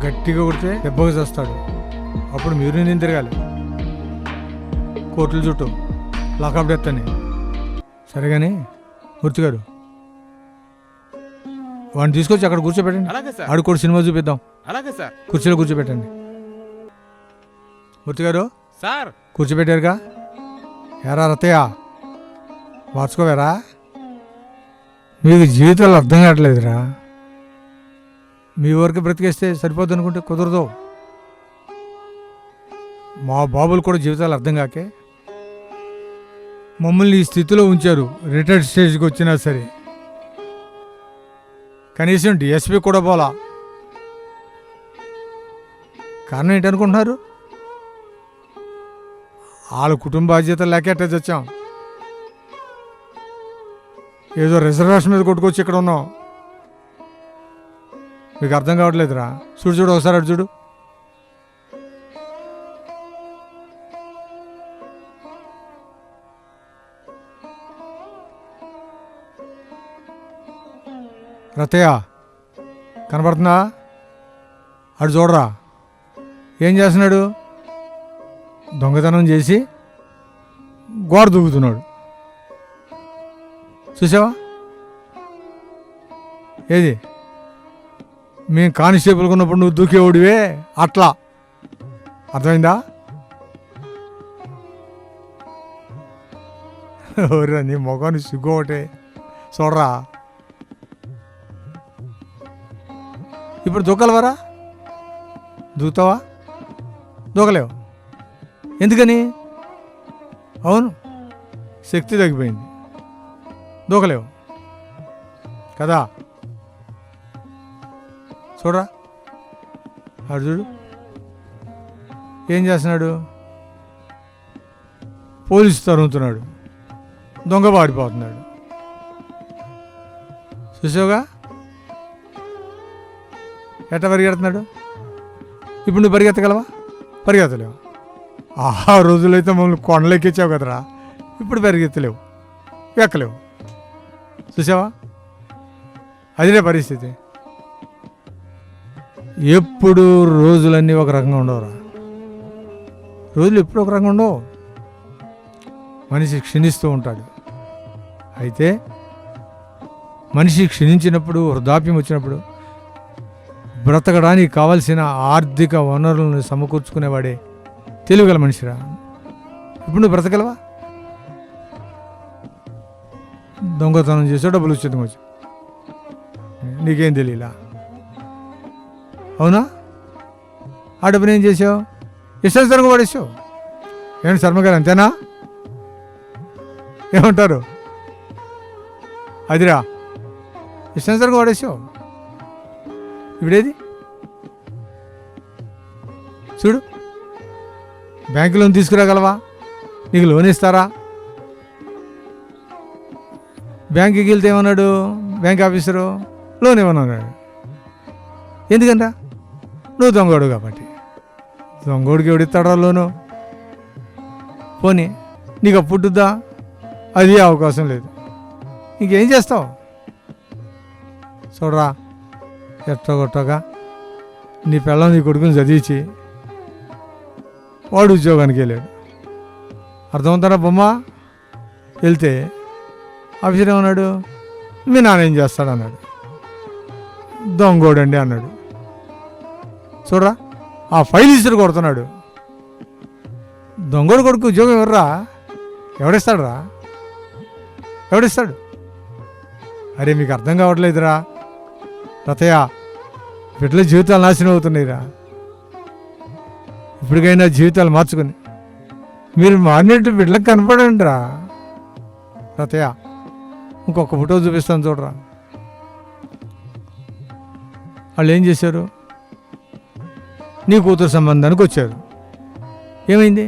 గట్టిగా కొడితే దెబ్బగా చస్తాడు. అప్పుడు మీరు నేను తిరగాలి కోర్టుల చుట్టూ, లాకప్ డెత్ అని. సరే కానీ మూర్తి గారు వాడిని తీసుకొచ్చి అక్కడ కూర్చోబెట్టండి. అలాగే సార్. ఆడు కూడా సినిమా చూపిద్దాం. అలాగే సార్. కుర్చీలో కూర్చోబెట్టండి. మూర్తి గారు సార్ కూర్చోబెట్టారుగా. ఎరా రతయ్య మార్చుకోవేరా? మీకు జీవితాలు అర్థం కావట్లేదురా. మీ వరకు బ్రతికేస్తే సరిపోద్ది అనుకుంటే కుదరదు. మా బాబులు కూడా జీవితాలు అర్థం కాకే మమ్మల్ని ఈ స్థితిలో ఉంచారు. రిటైర్డ్ స్టేజ్కి వచ్చినా సరే కనీసం డిఎస్పీ కూడా పోలా. కారణం ఏంటనుకుంటున్నారు? వాళ్ళ కుటుంబ బాధ్యతలు లేక అట్టే తెచ్చాం. ఏదో రిజర్వేషన్ మీద కొట్టుకొచ్చి ఇక్కడ ఉన్నాం. మీకు అర్థం కావట్లేదురా. చూడు ఒకసారి అటు చూడు. రతయ్య కనపడుతుందా? అటు చూడరా. ఏం చేస్తున్నాడు? దొంగతనం చేసి గోడ దూకుతున్నాడు. చూసావా? ఏది మేము కానిస్టేబుల్గా ఉన్నప్పుడు నువ్వు దూకేవాడివే అట్లా. అర్థమైందా? నీ ముఖాన్ని సిగ్గు ఒకటే చూడరా. ఇప్పుడు దూకలవరా? దూకుతావా? దూకలేవు. ఎందుకని? అవును, శక్తి తగ్గిపోయింది, దూకలేవు కదా. చూడరా, ఆడు చూడు ఏం చేస్తున్నాడు. పోలీసు తరుగుతున్నాడు, దొంగ పారిపోతున్నాడు. చూసావుగా ఎట్ట పరిగెడుతున్నాడు. ఇప్పుడు నువ్వు పరిగెత్తగలవా? పరిగెత్తలేవు. ఆ రోజులైతే మమ్మల్ని కొండలెక్కించావు కదరా, ఇప్పుడు పరిగెత్తలేవు, ఎక్కలేవు. చూసావా, అదినే పరిస్థితి. ఎప్పుడు రోజులన్నీ ఒక రకంగా ఉండవురా. రోజులు ఎప్పుడు ఒక రకంగా ఉండవు. మనిషి క్షీణిస్తూ ఉంటాడు. అయితే మనిషి క్షీణించినప్పుడు, వృద్ధాప్యం వచ్చినప్పుడు బ్రతకడానికి కావలసిన ఆర్థిక వనరులను సమకూర్చుకునేవాడే తెలివిగల మనిషిరా. ఇప్పుడు నువ్వు బ్రతకగలవా? దొంగతనం చేసావు, డబ్బులు వచ్చేది వచ్చి, నీకేం తెలియలా. అవునా? ఆ డబ్బుని ఏం చేసావు? ఇష్టానుసారంగా పడేసావు. ఏంటి శర్మగారు, అంతేనా? ఏమంటారు? అదిరా, ఇష్టానుసారంగా పడేసావు. ఇప్పుడేది చూడు. బ్యాంకు లోన్ తీసుకురాగలవా? నీకు లోన్ ఇస్తారా? బ్యాంకుకి వెళ్తే ఏమన్నాడు బ్యాంక్ ఆఫీసరు? లోన్ ఇవ్వనన్నాడు. ఎందుకంటా? నువ్వు దొంగోడు కాబట్టి. దొంగోడికి ఎవడిస్తాడా లోను? పోనీ నీకు అప్పుడుద్దా? అది అవకాశం లేదు. ఇంకేం చేస్తావు? చూడరా, ఎట్టగొట్టగా నీ పిల్లలు నీ కొడుకుని చదివించి వాడు ఉద్యోగానికి వెళ్ళాడు. అర్థమవుతారా బొమ్మ? వెళ్తే ఆఫీసర్ ఏమన్నాడు? మీ నాన్న ఏం చేస్తాడు అన్నాడు. దొంగోడండి అన్నాడు. చూడరా, ఆ ఫైల్ ఇసురు కొడుతున్నాడు. దొంగోడు కొడుకు ఉద్యోగం ఎవర్రా? ఎవడిస్తాడు రా? ఎవడిస్తాడు? అరే మీకు అర్థం కావట్లేదురా రతయ్య, బిడ్డల జీవితాలు నాశనం అవుతున్నాయిరా. ఇప్పటికైనా జీవితాలు మార్చుకుని మీరు మారినట్టు బిడ్డలకు కనపడండి రా. రతయ్య, ఇంకొక ఫోటో చూపిస్తాను చూడరా. వాళ్ళు ఏం చేశారు? నీ కూతురు సంబంధానికి వచ్చారు. ఏమైంది?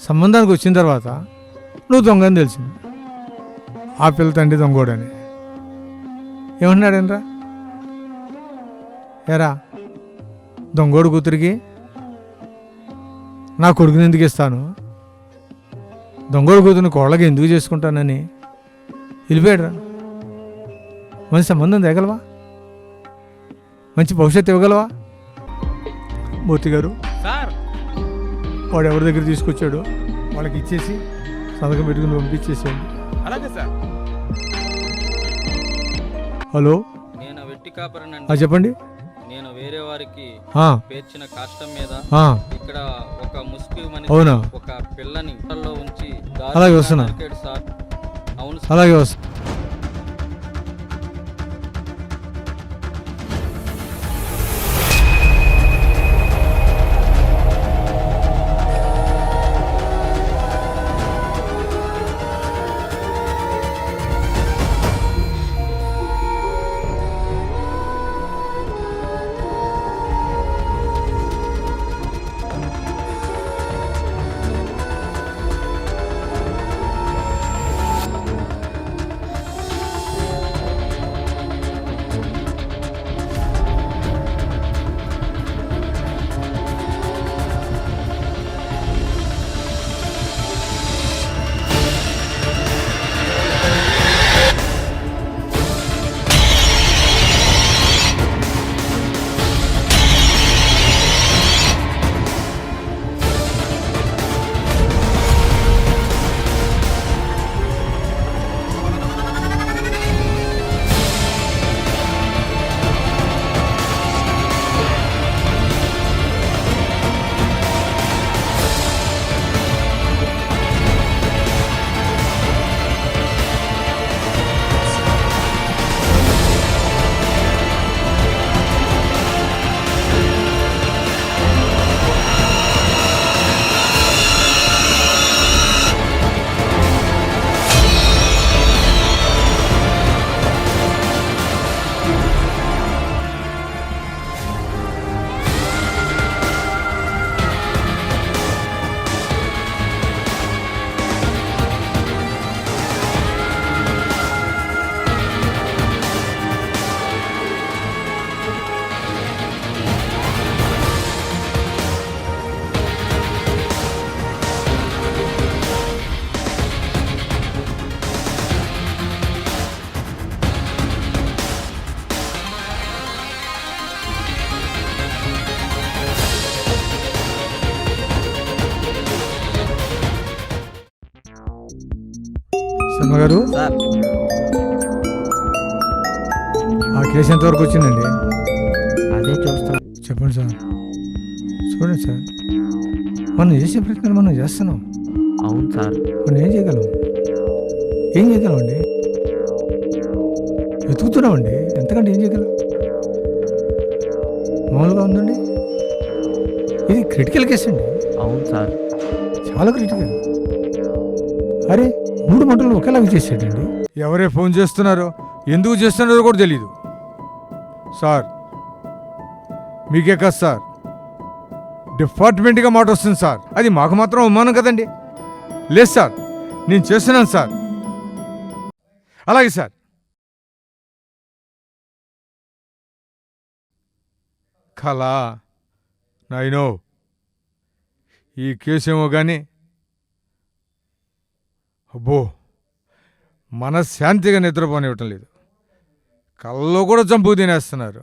సంబంధానికి వచ్చిన తర్వాత నువ్వు దొంగని తెలిసింది. ఆ పిల్ల తండ్రి దొంగోడని ఏమన్నాడనరా? ఏరా, దొంగోడు కూతురికి నా కొడుకుని ఎందుకు ఇస్తాను, దొంగోడు కూతురిని కోళ్ళకి ఎందుకు చేసుకుంటానని వెళ్ళిపోయాడురా. మంచి సంబంధం తేగలవా? మంచి భవిష్యత్తు ఇవ్వగలవా? మూర్తి గారు, సార్ వాడు ఎవరి దగ్గర తీసుకొచ్చాడో వాళ్ళకి ఇచ్చేసి సంతకం పెట్టుకుని పంపించేసేయండి. అలాగే సార్. హలో, నేను వెట్టి కాపరనండి. చెప్పండి. నేను వేరే వారికి పేర్చిన కష్టం మీద ఇక్కడ ఒక ముస్లిం అవునా? ఒక పిల్లని ఇంట్లో ఉంచి అలాగే వస్తున్నా. సార్. అవును, అలాగే వస్తున్నా. సార్ ఆ కేసు ఎంతవరకు వచ్చిందండి? అదే చూస్తున్నా. చెప్పండి సార్. చూడండి సార్, మనం చేసే ప్రయత్నాలు మనం చేస్తున్నాం. అవును సార్. మనం ఏం చేయగలం? ఏం చేయగలమండి? వెతుకుతున్నామండి, ఎంతకంటే ఏం చేయగలం? మామూలుగా ఉందండి, ఇది క్రిటికల్ కేసు అండి. అవును సార్. చాలా క్రిటికల్. అరే 3 మంటలు ఒకేలాగా చేసాడండి. ఎవరే ఫోన్ చేస్తున్నారో ఎందుకు చేస్తున్నారో కూడా తెలియదు సార్. మీకే కాదు సార్, డిపార్ట్మెంట్గా మాట వస్తుంది సార్. అది మాకు మాత్రం అవమానం కదండి. లేదు సార్, నేను చేస్తున్నాను సార్. అలాగే సార్. కళా నాయనో, ఈ కేసేమో కానీ అబ్బో మనశ్శాంతిగా నిద్రపోనివ్వటం లేదు. కళ్ళలో కూడా చంపు తినేస్తున్నారు.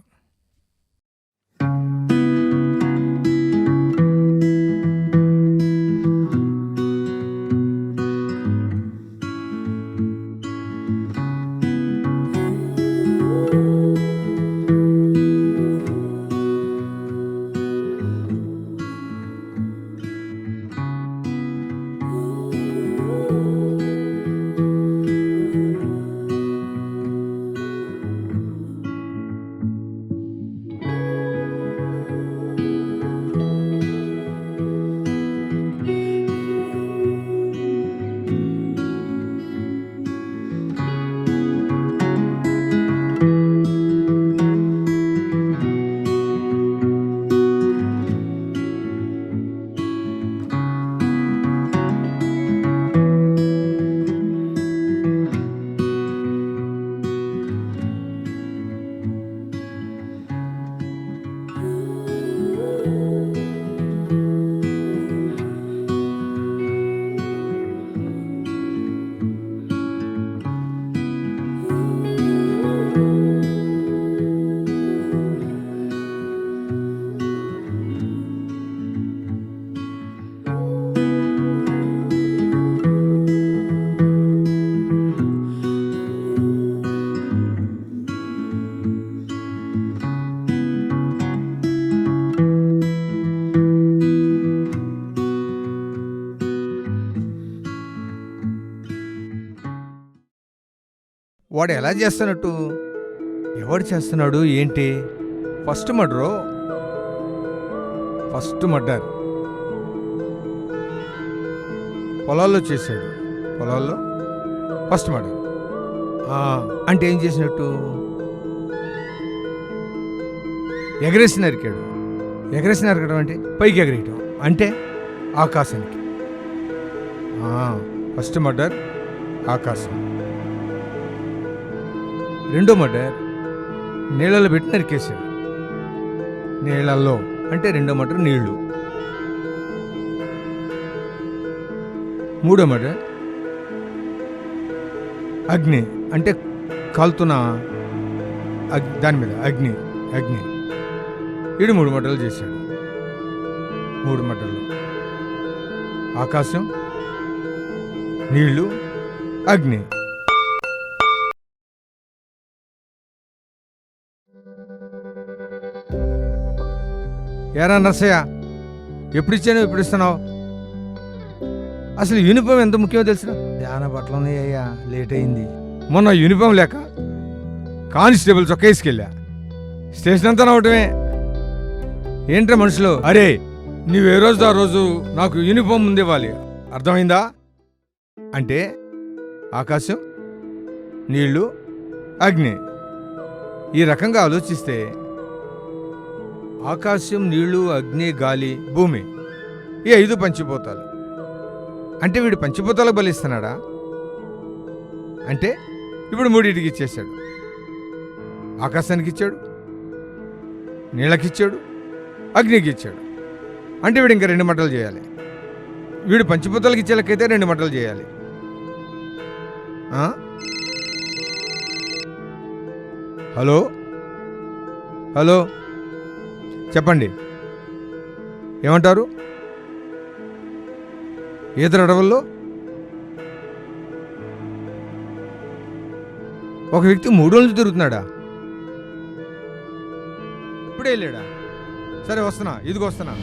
వాడు ఎలా చేస్తున్నట్టు? ఎవడు చేస్తున్నాడు ఏంటి? ఫస్ట్ మర్డర్ పొలాల్లో చేశాడు. పొలాల్లో ఫస్ట్ మర్డర్ అంటే ఏం చేసినట్టు? ఎగరేసి నరికాడు. ఎగరేసి నరకడం అంటే పైకి ఎగరేయటం, అంటే ఆకాశానికి. ఫస్ట్ మర్డర్ ఆకాశం. రెండో మర్డర్ నీళ్ళలో పెట్టి నరికేశాడు. నీళ్ళల్లో అంటే రెండో మర్డర్ నీళ్లు. మూడో మర్డర్ అగ్ని, అంటే కాలుతున్న దాని మీద అగ్ని. వీడు 3 మర్డర్లు చేశాడు. 3 మర్డర్లు ఆకాశం, నీళ్లు, అగ్ని. ఏరా నర్సయ్య, ఎప్పుడు ఇచ్చాను ఎప్పుడు ఇస్తున్నావు? అసలు యూనిఫామ్ ఎంత ముఖ్యమో తెలుసు? ధ్యాన బట్టలు అయ్యా, లేట్ అయింది. మొన్న యూనిఫామ్ లేక కానిస్టేబుల్ చొక్కా వేసుకెళ్ళా. స్టేషన్ అంతా నవ్వటమే. ఏంట్రా మనుషులు? అరే నువ్వు ఏ రోజు ఆ రోజు నాకు యూనిఫామ్ ముందు ఇవ్వాలి, అర్థమైందా? అంటే ఆకాశం, నీళ్లు, అగ్ని. ఈ రకంగా ఆలోచిస్తే ఆకాశం, నీళ్లు, అగ్ని, గాలి, భూమి, ఈ 5 పంచిపోతాలు. అంటే వీడు పంచిపోతాలకు బలిస్తున్నాడా? అంటే ఇప్పుడు 3 ఇచ్చేశాడు. ఆకాశానికి ఇచ్చాడు, నీళ్ళకిచ్చాడు, అగ్నికి ఇచ్చాడు. అంటే వీడు ఇంకా 2 మర్డర్లు చేయాలి. వీడు పంచిపోతాలకు ఇచ్చే లెక్కైతే 2 మర్డర్లు చేయాలి. హలో హలో చెప్పండి, ఏమంటారు? ఈతర అడవుల్లో ఒక వ్యక్తి 3 రోజులు తిరుగుతున్నాడా? ఇప్పుడే వెళ్ళాడా? సరే వస్తున్నా, ఇదిగో వస్తున్నా.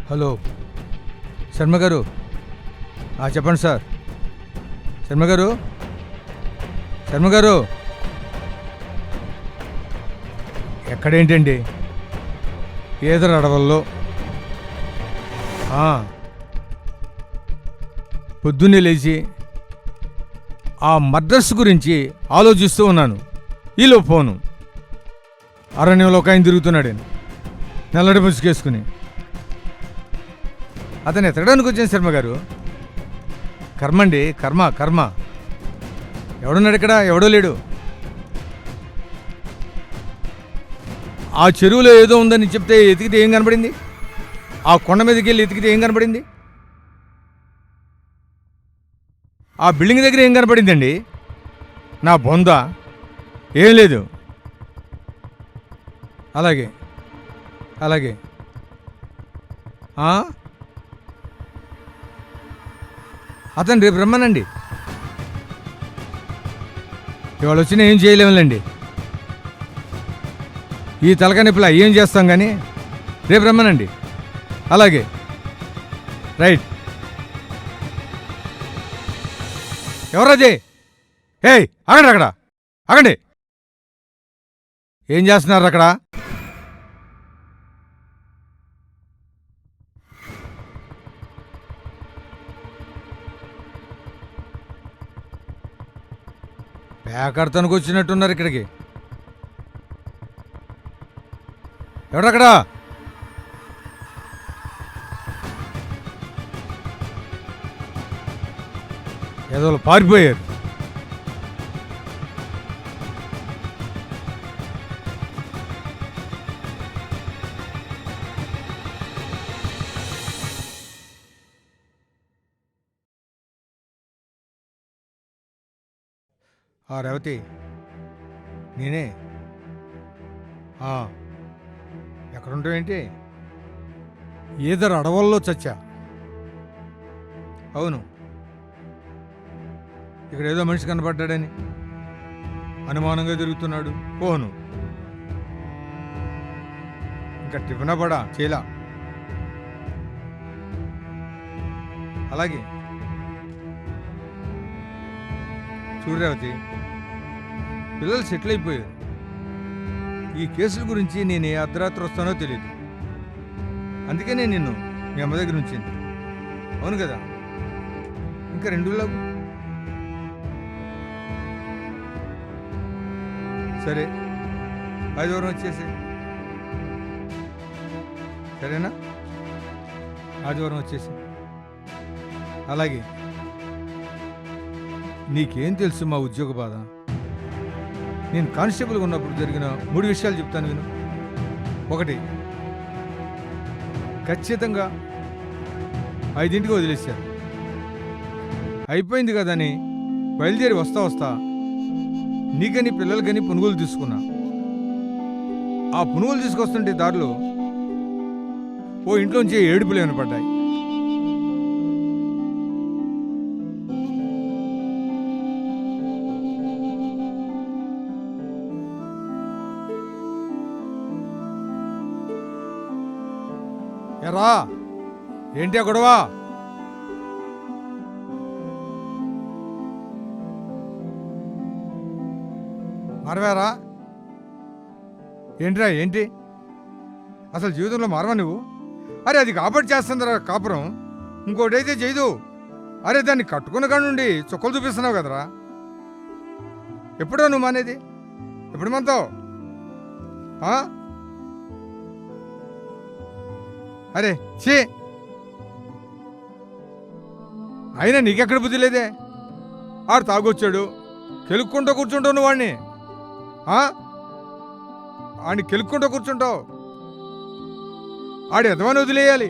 హలో శర్మ గారు, చెప్పండి సార్. శర్మ గారు, శర్మ గారు, ఎక్కడేంటండి? ఏదో అడవుల్లో. పొద్దున్నే లేచి ఆ మద్రస్ గురించి ఆలోచిస్తూ ఉన్నాను. ఈలో ఫోను. అరణ్యంలో ఒక ఆయన తిరుగుతున్నాడని నల్లడి ముసుకేసుకుని. అతను ఎతకడానికి వచ్చాను శర్మ గారు. కర్మండి, కర్మ కర్మ. ఎవడున్నాడు ఇక్కడ? ఎవడో లేడు. ఆ చెరువులో ఏదో ఉందని చెప్తే ఎతికితే ఏం కనపడింది? ఆ కొండ మీదకి వెళ్ళి ఎతికితే ఏం కనపడింది? ఆ బిల్డింగ్ దగ్గర ఏం కనపడిందండి? నా బొంద ఏం లేదు. అలాగే అలాగే. అతను రేపు రమ్మనండి. ఇవాళ వచ్చినా ఏం చేయలేములేండి. ఈ తలకాయ నొప్పిలా ఏం చేస్తాం కానీ రేపు రమ్మనండి. అలాగే, రైట్. ఎవరది? ఏయ్ ఆగండి, అక్కడ ఆగండి. ఏం చేస్తున్నారు అక్కడ? పేకడతానికి వచ్చినట్టున్నారు ఇక్కడికి. ఎవడక్కడా? ఏదో పారిపోయారు. రేవతి, నేనే. ఎక్కడుంటావేంటి? ఈదరు అడవుల్లో చచ్చా. అవును, ఇక్కడ ఏదో మనిషి కనపడ్డాడని అనుమానంగా తిరుగుతున్నాడు. పోను, ఇంకా టిఫిన్ పడా చేయలా. అలాగే చూడు రేవతి, పిల్లలు సెటిల్ అయిపోయారు. ఈ కేసుల గురించి నేను ఏ అర్ధరాత్రి వస్తానో తెలియదు. అందుకే నేను నిన్ను మీ అమ్మ దగ్గర ఉంచింది. అవును కదా? ఇంకా 2 రోజులకు సరే, ఆదివారం వచ్చేసి. సరేనా? ఆదివారం వచ్చేసి. అలాగే. నీకేం తెలుసు మా ఉద్యోగ బాధ? నేను కానిస్టేబుల్గా ఉన్నప్పుడు జరిగిన 3 విషయాలు చెప్తాను విను. 1, ఖచ్చితంగా 5ంటికి వదిలేశారు. అయిపోయింది కదా అని బయలుదేరి వస్తా నీకని పిల్లలకని పునుగులు తీసుకున్నా. ఆ పునుగులు తీసుకొస్తుంటే దారిలో ఓ ఇంట్లోంచి ఏడుపులు వినపడ్డాయి. ఎరా, ఏంటి ఆ గొడవ? మారవారా? ఏంట్రా ఏంటి అసలు జీవితంలో మారవా నువ్వు? అరే అది కాబట్టి చేస్తుందిరా కాపురం, ఇంకోటైతే చేయదు. అరే దాన్ని కట్టుకున్న కాడ నుండి చుక్కలు చూపిస్తున్నావు కదరా. ఎప్పుడో నువ్వు మానేది? ఎప్పుడు మనతో? అరే చే, అయినా నీకెక్కడ బుద్ధి లేదే? ఆడు తాగొచ్చాడు, కెలుక్కుంటూ కూర్చుంటావు నువ్వు వాడిని. ఆడిని కెలుక్కుంటూ కూర్చుంటావు. ఆడు ఎదవని వదిలేయాలి.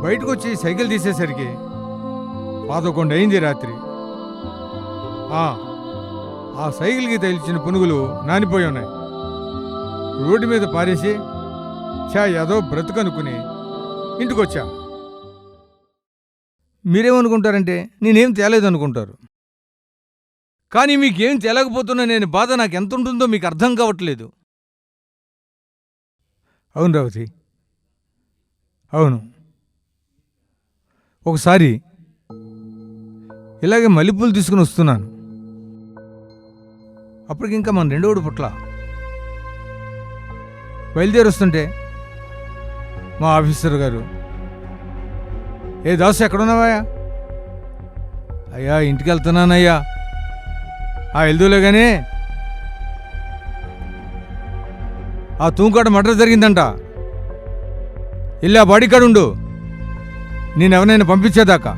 బయటకు వచ్చి సైకిల్ తీసేసరికి 11 అయింది రాత్రి. ఆ సైకిల్కి తగిలిచిన పునుగులు నానిపోయి ఉన్నాయి. రోడ్డు మీద పారేసి ఏదో బ్రతుకనుకుని ఇంటికొచ్చా. మీరేమనుకుంటారంటే నేనేం తేలేదనుకుంటారు. కానీ మీకేం తేలేకపోతున్నా నేను బాధ నాకు ఎంత ఉంటుందో మీకు అర్థం కావట్లేదు. అవును రావతి, అవును. ఒకసారి ఇలాగే మల్లెపూలు తీసుకుని వస్తున్నాను. అప్పటికింకా మన రెండోడు పుట్ల. బయలుదేరి వస్తుంటే మా ఆఫీసర్ గారు, ఏ దాసు ఎక్కడున్నావా? అయ్యా ఇంటికి వెళ్తున్నానయ్యా. వెళ్దూలే కానీ ఆ తూంకాడ మర్డర్ జరిగిందంట, వెళ్ళి ఆ బాడీ కాడ ఉండు, నేను ఎవరైనా పంపించేదాకా.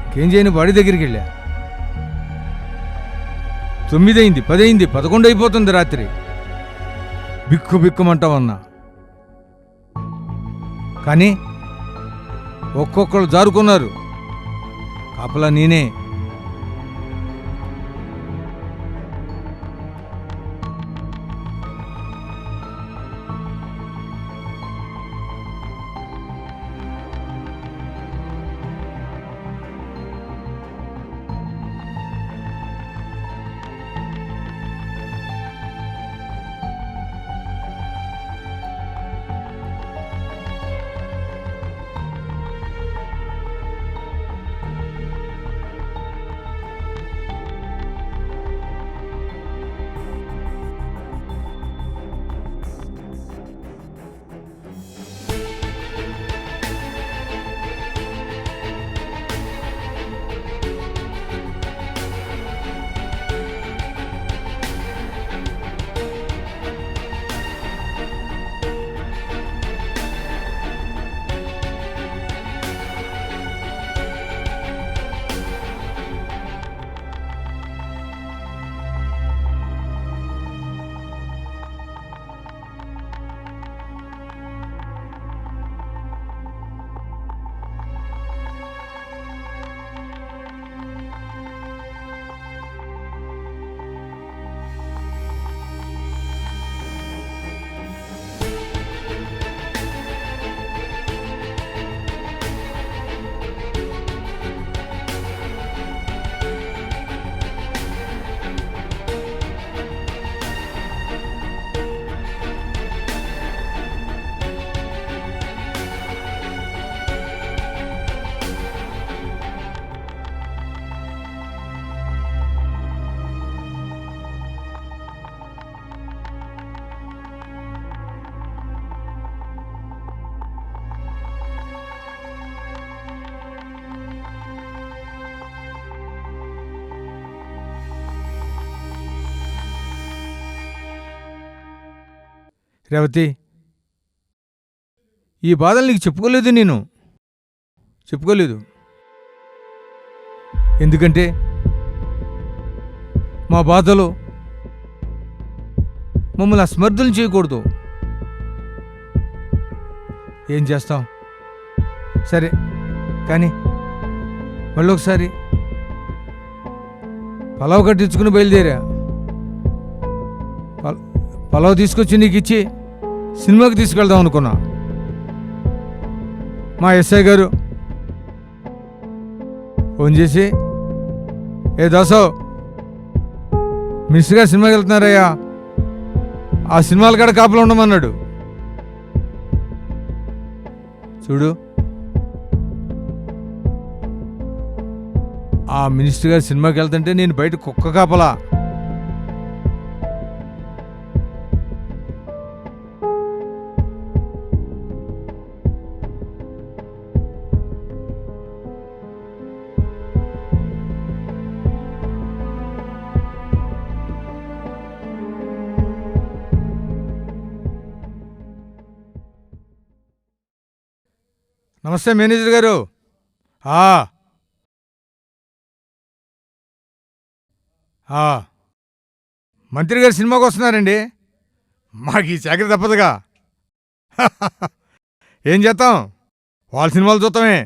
ఇంకేం చేయను, బాడీ దగ్గరికి వెళ్ళా. 9 అయింది, 10 అయింది, 11 అయిపోతుంది రాత్రి. బిక్కు బిక్కుమంటావన్నా. కానీ ఒక్కొక్కరు జారుకున్నారు. కాపలా నేనే. రేవతి, ఈ బాధలు నీకు చెప్పుకోలేదు, నేను చెప్పుకోలేదు. ఎందుకంటే మా బాధలో మమ్మల్ని అస్మర్థులు చేయకూడదు. ఏం చేస్తాం సరే, కానీ మళ్ళొకసారి పలావ్ కట్టించుకుని బయలుదేరా. పలావ్ తీసుకొచ్చి నీకు ఇచ్చి సినిమాకి తీసుకెళ్దాం అనుకున్నా. మా ఎస్ఐ గారు ఫోన్ చేసి, ఏ దాసో మిస్గా సినిమాకి వెళ్తున్నారయ్యా, ఆ సినిమాల కాడ కాపలా ఉండమన్నాడు. చూడు, ఆ మినిస్టర్ గారు సినిమాకి వెళ్తుంటే నేను బయట కుక్క కాపలా. నమస్తే మేనేజర్ గారు. మంత్రి గారు సినిమాకి వస్తున్నారండి. మాకు ఈ చాకరీ తప్పదుగా. ఏం చేస్తాం, వాళ్ళ సినిమాలు చూస్తామే.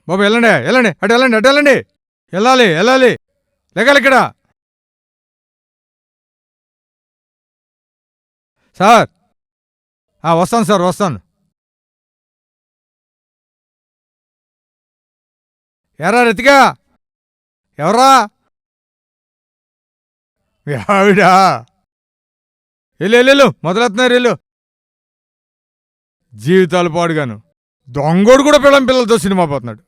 బాబు వెళ్ళండి వెళ్ళండి, అటు వెళ్ళండి అటు వెళ్ళండి. వెళ్ళాలి వెళ్ళాలి, లేగాలి ఇక్కడ. సార్ వస్తాను సార్, వస్తాను. ఎరా రతిగా, ఎవరా? ఆవిడా? వెళ్ళు, మొదలెత్తున్నారు వెళ్ళు. జీవితాలు పాడుగాను. దొంగోడు కూడా పిల్లలతో సినిమా పోతున్నాడు.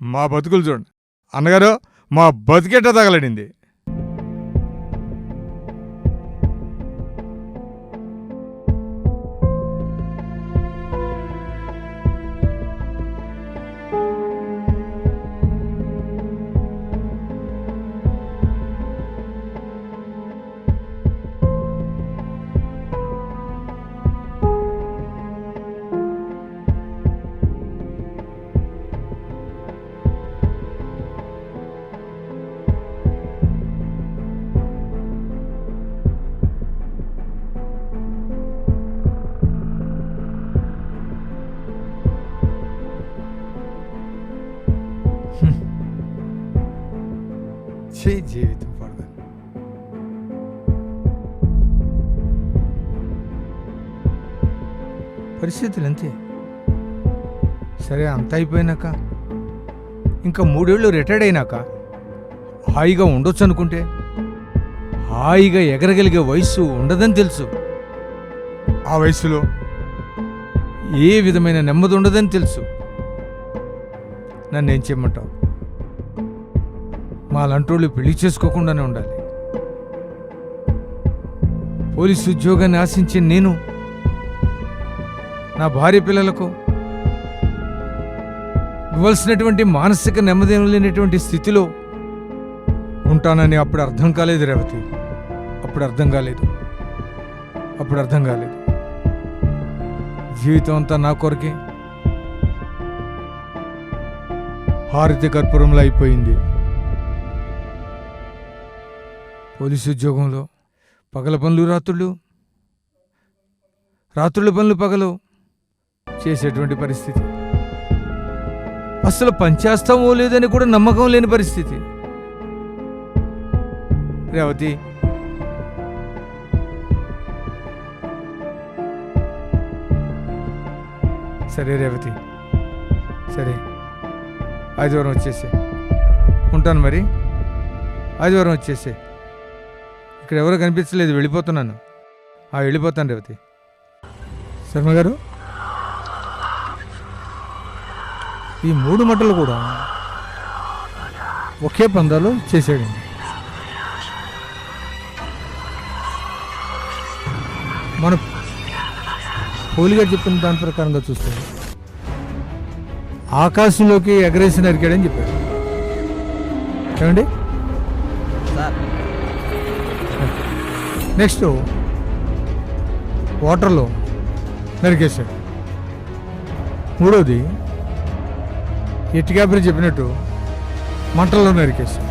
మా బతుకులు చూడండి అన్నగారు, మా బతికెట్ట తగలడింది. జీవితం పడదు. పరిస్థితులు అంతే. సరే, అంత అయిపోయినాక ఇంకా 3 ఏళ్ళు రిటైర్డ్ అయినాక హాయిగా ఉండొచ్చు అనుకుంటే, హాయిగా ఎగరగలిగే వయసు ఉండదని తెలుసు. ఆ వయసులో ఏ విధమైన నెమ్మది ఉండదని తెలుసు. నన్నేం చేయమంటావు? మా లంటోళ్ళు పెళ్లి చేసుకోకుండానే ఉండాలి. పోలీసు ఉద్యోగాన్ని ఆశించి నేను నా భార్య పిల్లలకు ఇవ్వాల్సినటువంటి మానసిక నెమ్మది లేనటువంటి స్థితిలో ఉంటానని అప్పుడు అర్థం కాలేదు రేవతి. అప్పుడు అర్థం కాలేదు. జీవితం అంతా నా కొరకే హారతి కర్పూరంలో అయిపోయింది. పోలీసు ఉద్యోగంలో పగల పనులు రాత్రుళ్ళు, రాత్రుల పనులు పగలు చేసేటువంటి పరిస్థితి. అసలు పనిచేస్తామో లేదని కూడా నమ్మకం లేని పరిస్థితి. రేవతి, సరే రేవతి, సరే ఆదివారం వచ్చేసే. ఉంటాను మరి, ఆదివారం వచ్చేసే. ఇక్కడ ఎవరో కనిపించలేదు, వెళ్ళిపోతున్నాను. వెళ్ళిపోతాను రేవతి. శర్మ గారు, ఈ 3 మట్టలు కూడా ఒకే పందాలో చేసేయండి. మన పోలిగా చెప్పిన దాని ప్రకారంగా చూస్తే ఆకాశంలోకి ఎగరేసి నరికాడని చెప్పాడు. ఏమండి? నెక్స్ట్ వాటర్లో నరికేశాడు. 3వది ఎట్టికాపరి చెప్పినట్టు మంటల్లో నరికేశాడు.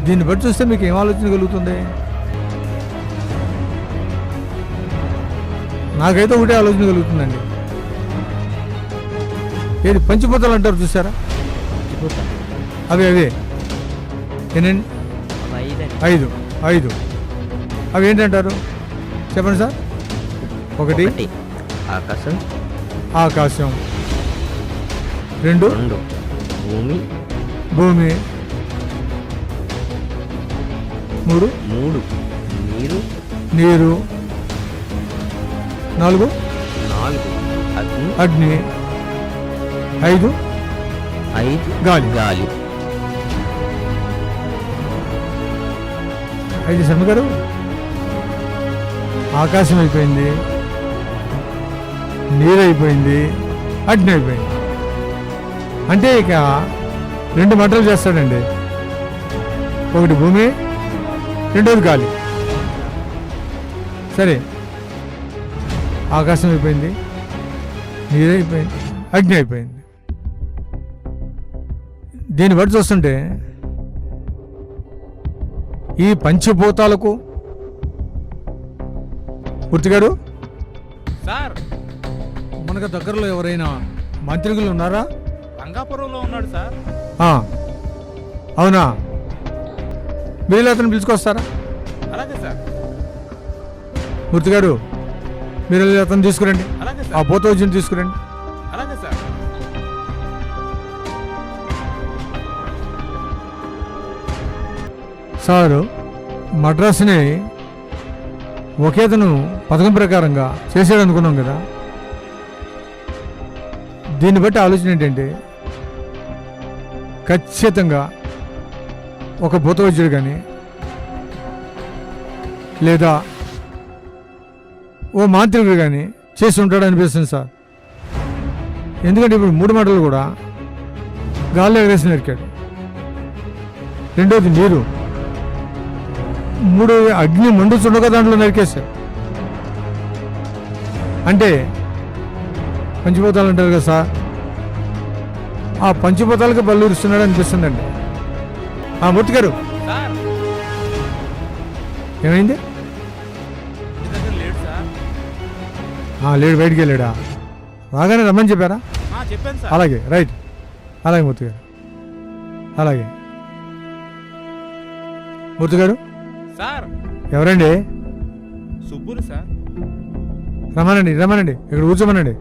దీన్ని బట్టి చూస్తే మీకు ఏం ఆలోచన కలుగుతుంది? నాకైతే ఒకటే ఆలోచన కలుగుతుందండి. ఏది పంచిపోతాలు అంటారు చూసారా? అవే ఏనండి, 5 అవి ఏంటంటారు చెప్పండి సార్? 1 ఆకాశం, 2 భూమి, 3 3 నీరు, నీరు, 4 4 అగ్ని, అగ్ని, 5 5 గాలి. గాలి. అయితే శర్మ గారు ఆకాశం అయిపోయింది, నీరు అయిపోయింది, అగ్ని అయిపోయింది. అంటే ఇక 2 మంటలు చేస్తాడండి. ఒకటి భూమి, రెండోది గాలి. సరే, ఆకాశం అయిపోయింది, నీరు అయిపోయింది, అగ్ని అయిపోయింది. దీన్ని బట్టి చూస్తుంటే ఈ పంచభూతాలకు పూర్తిగారు సార్ మనకు దగ్గరలో ఎవరైనా మంత్రికులు ఉన్నారా? రంగాపురంలో ఉన్నాడు సార్. అవునా? మీరు అతను పిలుచుకొస్తారా? అలాగే సార్. మూర్తి గారు, మీరు వెళ్ళి అతను తీసుకురండి. అలాగే ఆ సార్. పోతోజీని తీసుకురండి. అలాగే సార్. సారు, మద్రాసుని ఒకేతను పథకం ప్రకారంగా చేసాడు అనుకున్నాం కదా. దీన్ని బట్టి ఆలోచన ఏంటంటే ఖచ్చితంగా ఒక భూత వైద్యుడు కానీ లేదా ఓ మాంత్రికుడు కానీ చేసి ఉంటాడు అనిపిస్తుంది సార్. ఎందుకంటే ఇప్పుడు 3 మాటలు కూడా గాల్లో ఎగరేసి నరికాడు. రెండోది నీరు, 3 అగ్ని మండుచుండగా దాంట్లో నరికేశాడు. అంటే పంచభూతాలు అంటారు కదా సార్, ఆ పంచభూతాలకి బళ్ళు ఇస్తున్నాడు అనిపిస్తుందండి. మూర్తి గారు, సార్ ఏమైంది? ఇంటి దగ్గర లేడు సార్. లేడు, బయటికి వెళ్ళాడా? రాగానే రమ్మని చెప్పారా? చెప్పాను సార్. అలాగే, రైట్. అలాగే మూర్తి గారు, అలాగే. మూర్తి గారు, సార్ ఎవరండి? సుబ్బులు సార్. రమ్మనండి, రమ్మనండి, ఇక్కడ కూర్చోమనండి.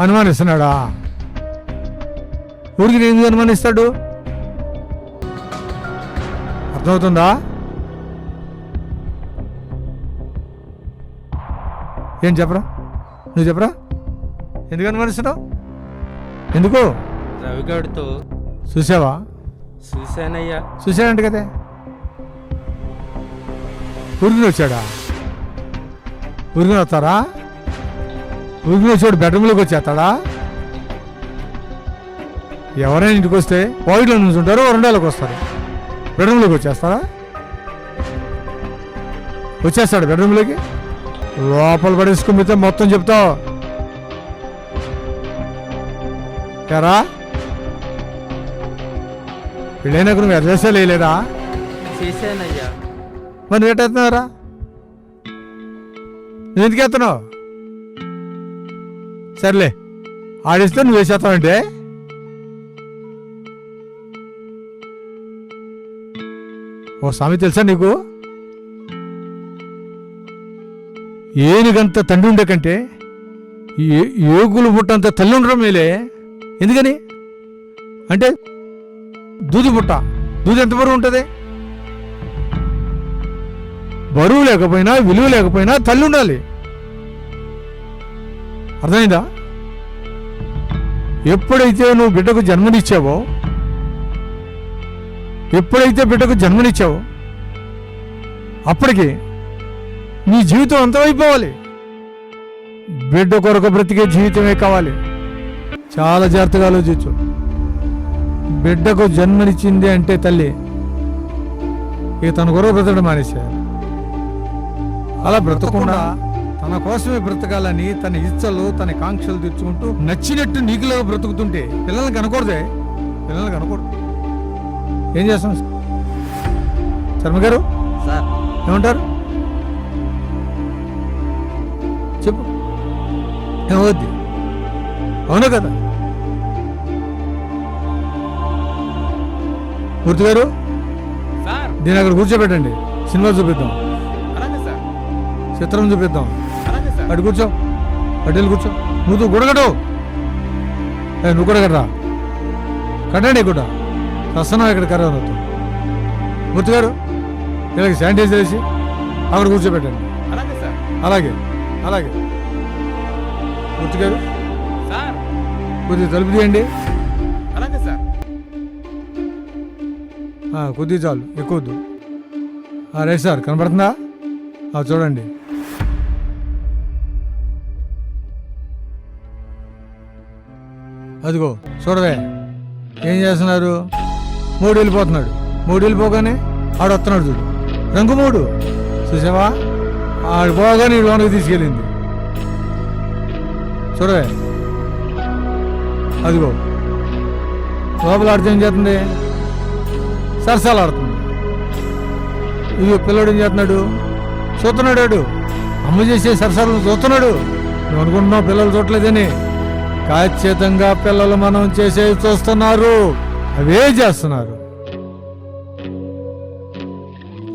అనుమానిస్తున్నాడా? ఊరికి ఎందుకు అనుమానిస్తాడు? అర్థమవుతుందా? ఏం చెప్పరా? నువ్వు చెప్పరా, ఎందుకు అనుమానిస్తున్నావు? ఎందుకు? రవిగాడితో చూసావా? చూశానయ్యా. చూశాడంట కదే. ఊరికి వచ్చాడా? ఊరికి వస్తారా? ఊరికి వచ్చాడు బెడ్రూమ్లోకి వచ్చేస్తాడా? ఎవరైనా ఇంటికి వస్తే వాయిట్లో నుంచి ఉంటారు, వరండాలోకి వస్తారు. బెడ్రూమ్లోకి వచ్చేస్తారా? వచ్చేస్తాడు బెడ్రూమ్లోకి. లోపల పడేసుకుమితే మొత్తం చెప్తావు ఎరా? పెళ్ళైనాక నువ్వు ఎర్రసే లేలేదా? చేశానయ్యా. మరి ఎట్టేస్తున్నారా? నువ్వు ఎందుకు ఎత్తున్నావు? సర్లే, ఆడిస్తే నువ్వు వేసేస్తావంటే ఓ సామెత తెలుసా నీకు? ఏనుగంత తండ్రి ఉండే కంటే ఏగులు పుట్టంత తల్లి ఉండడం మేలే. ఎందుకని అంటే దూది పుట్ట, దూది ఎంత బరువు ఉంటుంది? బరువు లేకపోయినా విలువ లేకపోయినా తల్లి ఉండాలి. అర్థమైందా? ఎప్పుడైతే నువ్వు బిడ్డకు జన్మనిచ్చావో, అప్పటికి నీ జీవితం అంతమైపోవాలి. బిడ్డ కొరకు బ్రతికే జీవితమే కావాలి. చాలా జాగ్రత్తగా ఆలోచించు. బిడ్డకు జన్మనిచ్చింది అంటే తల్లి ఇక తన కొరకు బ్రతకడం మానేశారు. అలా బ్రతకకుండా తన కోసమే బ్రతకాలని తన ఇచ్చలు, తన కాంక్షలు తెచ్చుకుంటూ నచ్చినట్టు నీకులాగా బ్రతుకుతుంటే పిల్లల్ని కనకూడదే. పిల్లల్ని కనకూడదు. ఏం చేస్తాం? శర్మ గారు సార్ ఏమంటారు? చెప్పు. ఏమవుద్ది? అవునా కదా? మూర్తి గారు, సార్ దీని అక్కడ కూర్చోబెట్టండి. సినిమా చూపిద్దాం, అలాగే సార్. చిత్రం చూపిద్దాం. అలాగే సార్. అటు కూర్చో, అటు వెళ్ళి కూర్చో. నువ్వు గుడగడు. నువ్వు కూడా కట్టరా, కట్టండి. కూడా వస్తున్నావు ఇక్కడ కర్ర మూర్తి గారు వీళ్ళకి శానిటైజర్ వేసి అక్కడ కూర్చోబెట్టండి. అలాగే సార్. అలాగే అలాగే. మూర్తి గారు సార్. కొద్దిగా తలుపు తీయండి. అలాగే సార్. కొద్దిగా చాలు, ఎక్కువ వద్దు. రైట్ సార్, కనపడుతుందా? చూడండి. అదిగో చూడవే, ఏం చేస్తున్నారు? మూడు వెళ్ళిపోతున్నాడు. మూడు వెళ్ళిపోగానే ఆడు వస్తున్నాడు చూడు, రంగు మూడు. చూసావా? ఆడు పోగానే ఈ లోనకి తీసుకెళ్ళింది. చూడవే, అదిగో లోపల ఆడితే ఏం చేస్తుంది? సరసాలు ఆడుతుంది. ఇదిగో పిల్లడు ఏం చేస్తున్నాడు? చూస్తున్నాడు. వాడు అమ్మ చేసే సరసాలను చూస్తున్నాడు. నువ్వు అనుకుంటున్నావు పిల్లలు చూడలేదని. ఖచ్చితంగా పిల్లలు మనం చేసేవి చూస్తున్నారు, అవే చేస్తున్నారు.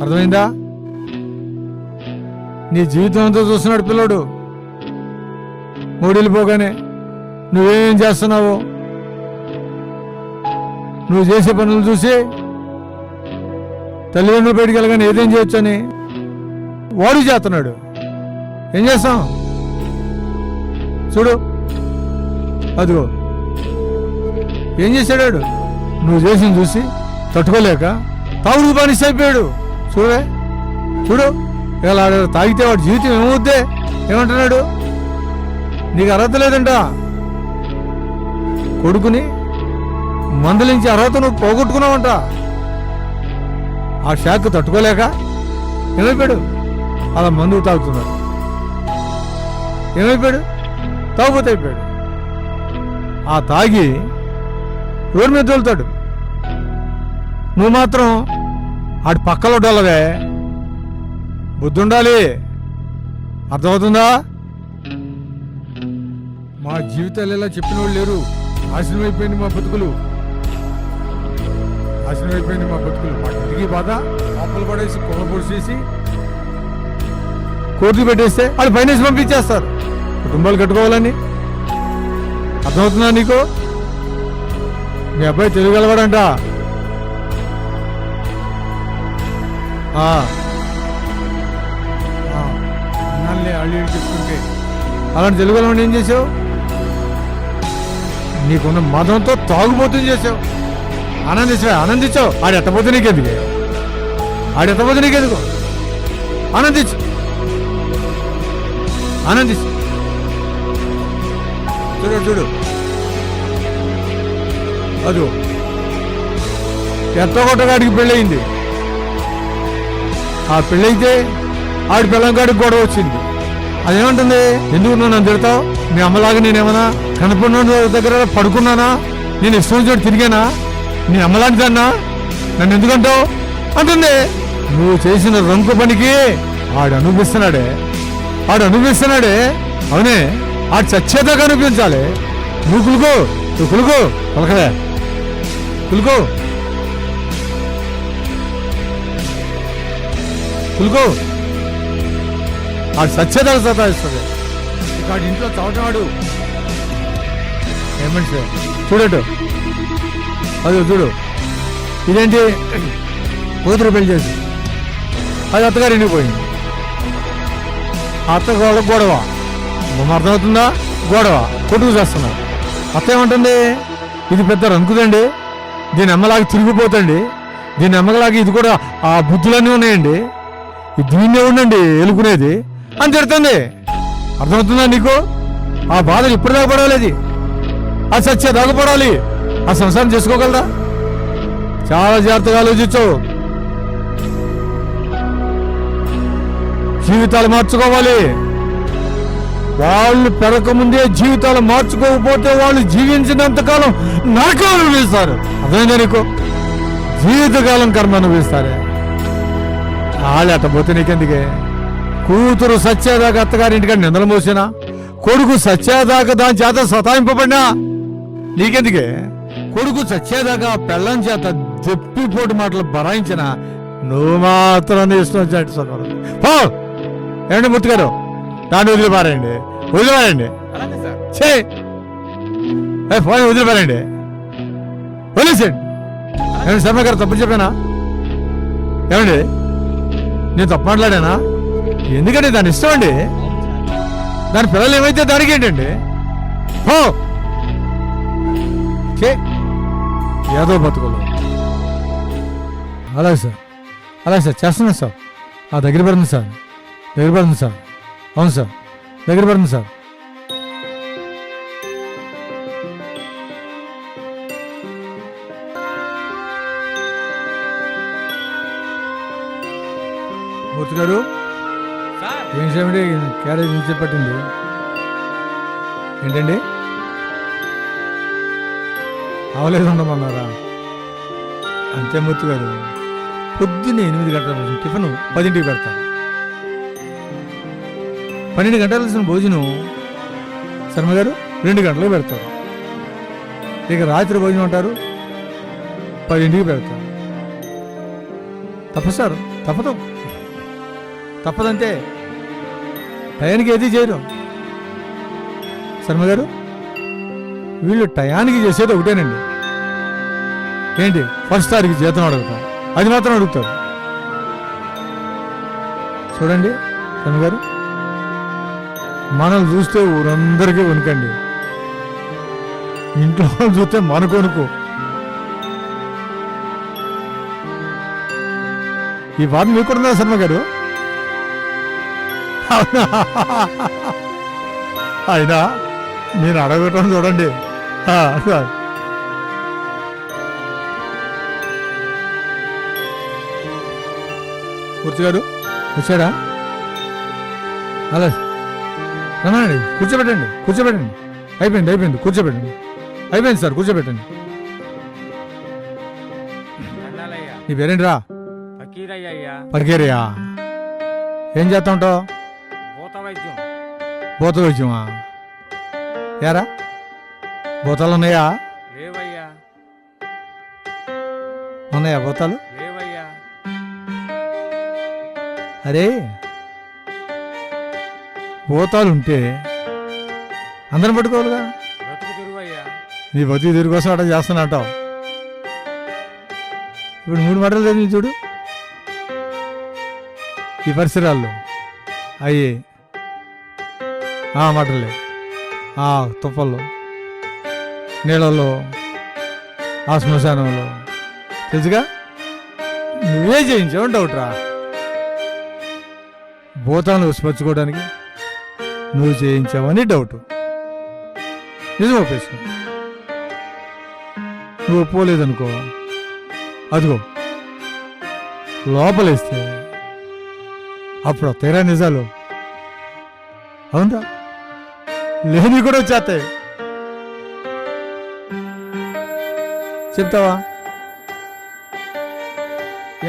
అర్థమైందా? నీ జీవితం అంతా చూస్తున్నాడు పిల్లడు. మూడెళ్ళిపోగానే నువ్వేం చేస్తున్నావు? నువ్వు చేసే పనులు చూసి తల్లిదండ్రులు బయటికి వెళ్ళగానే ఏదేం చేయొచ్చు అని వాడు చేస్తున్నాడు. ఏం చేస్తాం? చూడు, అదిగో ఏం చేశాడు? నువ్వు చేసింది చూసి తట్టుకోలేక తాగుడు బానిస అయిపోయాడు. చూడే, చూడు, ఇలా తాగితే వాడి జీవితం ఏమవుద్దే? ఏమంటున్నాడు? నీకు అర్హత లేదంట. కొడుకుని మందలించి అర్హత నువ్వు పోగొట్టుకున్నావంట. ఆ షాక్ తట్టుకోలేక ఏమైపోయాడు? అలా మందు తాగుతున్నాడు. ఏమైపోయాడు? తాగుబోతు అయిపోయాడు. ఆ తాగి రోడ్డు మీద తోలుతాడు. నువ్వు మాత్రం ఆడి పక్కలో డోలవే. బుద్ధి ఉండాలి. అర్థమవుతుందా? మా జీవితాలు ఎలా చెప్పిన వాళ్ళు లేరు. నాశనం అయిపోయింది మా బతుకులు. నాశనం అయిపోయింది మా బతుకులు. మా ఇంటికి బాధ లోపలు పడేసి కొమ్మ పొడిచేసి కోర్టులు పెట్టేస్తే వాళ్ళు ఫైనాన్స్ పంపించేస్తారు కుటుంబాలు కట్టుకోవాలని. అర్థమవుతుందా నీకు? మీ అబ్బాయి తెలియగలవాడంట. అల్లి చెప్తుంటే అలాంటి తెలుగుగలవాడిని ఏం చేసావు? నీకున్న మతంతో తాగుబోతుంది చేసావు. ఆనందించావు. ఆడెత్తపోతే నీకెందుకు? ఆనందించు. చూడు అదో ఎత్తగొట్టగాడికి పెళ్ళయింది. ఆ పెళ్ళైతే ఆడి పిల్లంగాడికి గొడవ వచ్చింది. అదేమంటుంది? ఎందుకు నువ్వు నన్ను తిడతావు? మీ అమ్మలాగా నేనేమన్నా కనపడిన దగ్గర పడుకున్నానా? నేను ఇష్టం చోటు తిరిగానా? నీ అమ్మలాంటిదన్నా? నన్ను ఎందుకంటావు అంటుంది. నువ్వు చేసిన రొంకు పనికి ఆడు అనుభవిస్తున్నాడే. అవునే, ఆడు చచ్చేదాకా అనిపించాలి. నువ్వు కులుకో పలకలే కులుకో. ఆడు సత్యేదాకా సతాయిస్తుంది. ఇక ఆడు ఇంట్లో చవటవాడు. ఏమంటే సార్ చూడటు, అది చూడు. ఇదేంటి? కూతురు పెళ్లి చేసి అది అత్తగారు ఇంటికి పోయింది. అత్త గొడవ. అర్థమవుతుందా? గొడవ కొట్టుకు చేస్తున్నారు. అత్త ఏమంటుంది? ఇది పెద్ద రంకుదండి, దీని అమ్మలాగా తిరిగిపోతండి, దీని అమ్మలాగా ఇది కూడా ఆ బుద్ధులన్నీ ఉన్నాయండి, దీన్నే ఉండండి ఎలుకునేది అని తిడుతుంది. అర్థమవుతుందా నీకు? ఆ బాధలు ఇప్పటిదాకా పడాలి. అది సచ్చేదాకా పడాలి. ఆ సంసారం చేసుకోగలరా? చాలా జాగ్రత్తగా ఆలోచించు. జీవితాలు మార్చుకోవాలి. వాళ్ళు పెరగకముందే జీవితాలు మార్చుకోకపోతే వాళ్ళు జీవించినంతకాలం నరకం అనుభవిస్తారు. అర్థమైందా నీకు? జీవితకాలం కర్మ అనుభవిస్తారే. వాళ్ళు అట్టపోతే నీకెందుకే? కూతురు సత్యాదాకా అత్తగారింటికాడ నిందలు మోసినా, కొడుకు సత్యాదాకా దాని చేత సతాయింపబడినా నీకెందుకే? కొడుకు సత్యాదాకా పెళ్ళం చేత దెప్పిపోటు మాటలు బరాయించిన నువ్వు మాత్రం ఇష్టం వచ్చేట్టు పో. ఏమండి ముత్తు గారు, దాన్ని వదిలిపారండి. ఫోన్ వదిలిపారండి. వదిలేసేయండి. శర్మ గారు తప్పు చెప్పానా? ఏమండి నేను తప్పు మాట్లాడానా? ఎందుకంటే దాని ఇష్టం అండి. దాని పిల్లలు ఏమైతే దానికి ఏంటండి? హో ఏదో బతుకోలేదు. అలాగే సార్, అలాగే సార్, చేస్తున్నాను సార్. దగ్గర పడుతుంది సార్, దగ్గర పడుతుంది సార్. అవును సార్, దగ్గర పడుతుంది సార్. మూర్తి గారు సార్ ఏం చేయమండి? క్యారేజ్ నుంచి పట్టింది ఏంటండి? అవలేదు ఉండమన్నారా? అంతే మూర్తి గారు, పొద్దున్నే 8 గంటల టిఫిన్ 10ంటికి పెడతాను. 12 గంటల భోజనం శర్మ గారు 2 గంటలకు పెడతారు. ఇక రాత్రి భోజనం అంటారు 10ంటికి పెడతారు. తప్పదు సార్, తప్పదంతే. టయానికి ఏది చేయరు శర్మ గారు. వీళ్ళు టయానికి చేసేది ఒకటేనండి. ఏంటి? ఫస్ట్ తారీఖు జీతం అడుగుతాం, అది మాత్రం అడుగుతారు. చూడండి శర్మ గారు, మనల్ని చూస్తే ఊరందరికీ వణుకండి, ఇంట్లో చూస్తే మనకొనుకో. ఈ బాధ మీకు కూడా ఉందా శర్మ గారు? అవునా? అయినా నేను అడగటం చూడండి. మూర్తి గారు వచ్చాడా? అలా రమానండి, కూర్చోబెట్టండి. అయిపోయింది, కూర్చోబెట్టండి. అయిపోయింది సార్, కూర్చోబెట్టండి. దండాలయ్యా. నీ పేరేంటిరా? ఫకీరయ్యా. పరికేరయ్యా. ఏం చేస్తా ఉంటావు? భూత వైద్యం. భూత వైద్యమా? యారా భూతాలు ఉన్నాయా? లేవయ్యా. ఉన్నాయా భూతాలు? లేవయ్యా. అరే భూతాలుంటే అందరం పట్టుకోవాలిగా. బ్రతుకు తిరువయ్యా. నీ బతుకు తిరిగి కోసం అట్లా చేస్తున్నట్టావు. ఇప్పుడు 3 మాటలు చదివి చూడు. ఈ పరిసరాల్లో అయ్యి మాటలే, తుప్పల్లో, నీళ్ళల్లో, ఆ శ్మశానంలో, తెలుసుగా? నువ్వే చేయించావు డౌట్రా. భూతాలను ఉసిపరచుకోవడానికి నువ్వు చేయించావని డౌట్. నిజం ఒప్పేసుకో. నువ్వు ఒప్పుకోలేదనుకో, అదిగో లోపలేస్తే అప్పుడు తెరా నిజాలు. అవునరా? లేని కూడా వచ్చేస్తాయి. చెప్తావా?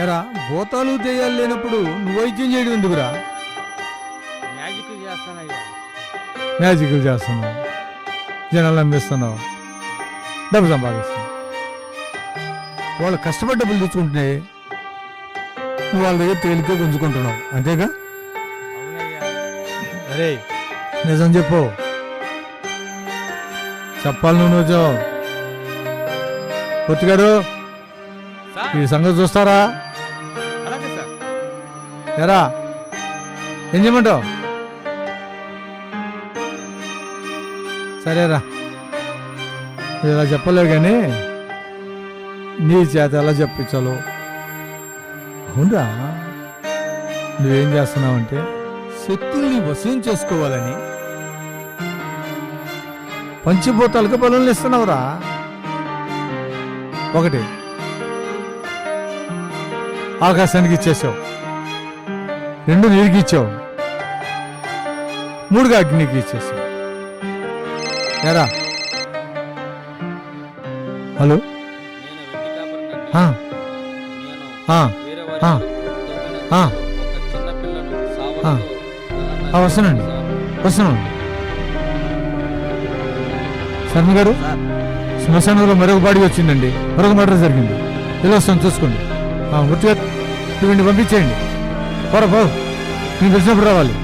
ఎరా భూతాలు దెయ్యాలు లేనప్పుడు నువ్వు వైద్యం చేయడం ఎందుకురా? మ్యాజిక్ చేస్తానయ్యా. మ్యాజిక్లు చేస్తున్నావు, జనాలు నమ్మిస్తున్నావు, డబ్బు సంపాదిస్తున్నావు. వాళ్ళు కష్టపడి డబ్బులు తెచ్చుకుంటున్నాయి, నువ్వు వాళ్ళ దగ్గర తేలిక గుంజుకుంటున్నావు, అంతేగా? అవునయ్యా. అరే నిజం చెప్పు. చెప్పాలి నువ్వు నిజం. పొత్తి గారు సార్ ఈ సంగతి చూస్తారా? అలాగే సార్. ఎరా ఏం చేయమంటావు? సరేరా, నువ్వు ఇలా చెప్పలేవు కానీ నీ చేత ఎలా చెప్పించాలో. అవునరా, నువ్వేం చేస్తున్నావంటే శక్తుల్ని వశం చేసుకోవాలని పంచభూతాలకు బలులు ఇస్తున్నావురా. ఒకటి ఆకాశానికి ఇచ్చేసావు, 2 నీరుకి ఇచ్చావు, 3గా అగ్నికి ఇచ్చేసావు. ఎరా హలో, నేను వెండి కాపరినండి. ఆ, నేను ఆ, వేరే ఆ, వారి ఆ. ఒక చిన్న పిల్లను సావడంతో వస్తున్నానండి, వస్తున్నాను. శర్మ గారు, శ్మశానంలో మరొక బాడీ వచ్చిందండి, మరొక మర్డర్ జరిగింది. ఇలా వస్తాను చూసుకోండి. గుర్తుగా ఇవ్వండి, పంపించేయండి. పో, నేను తెలిసినప్పుడు రావాలి.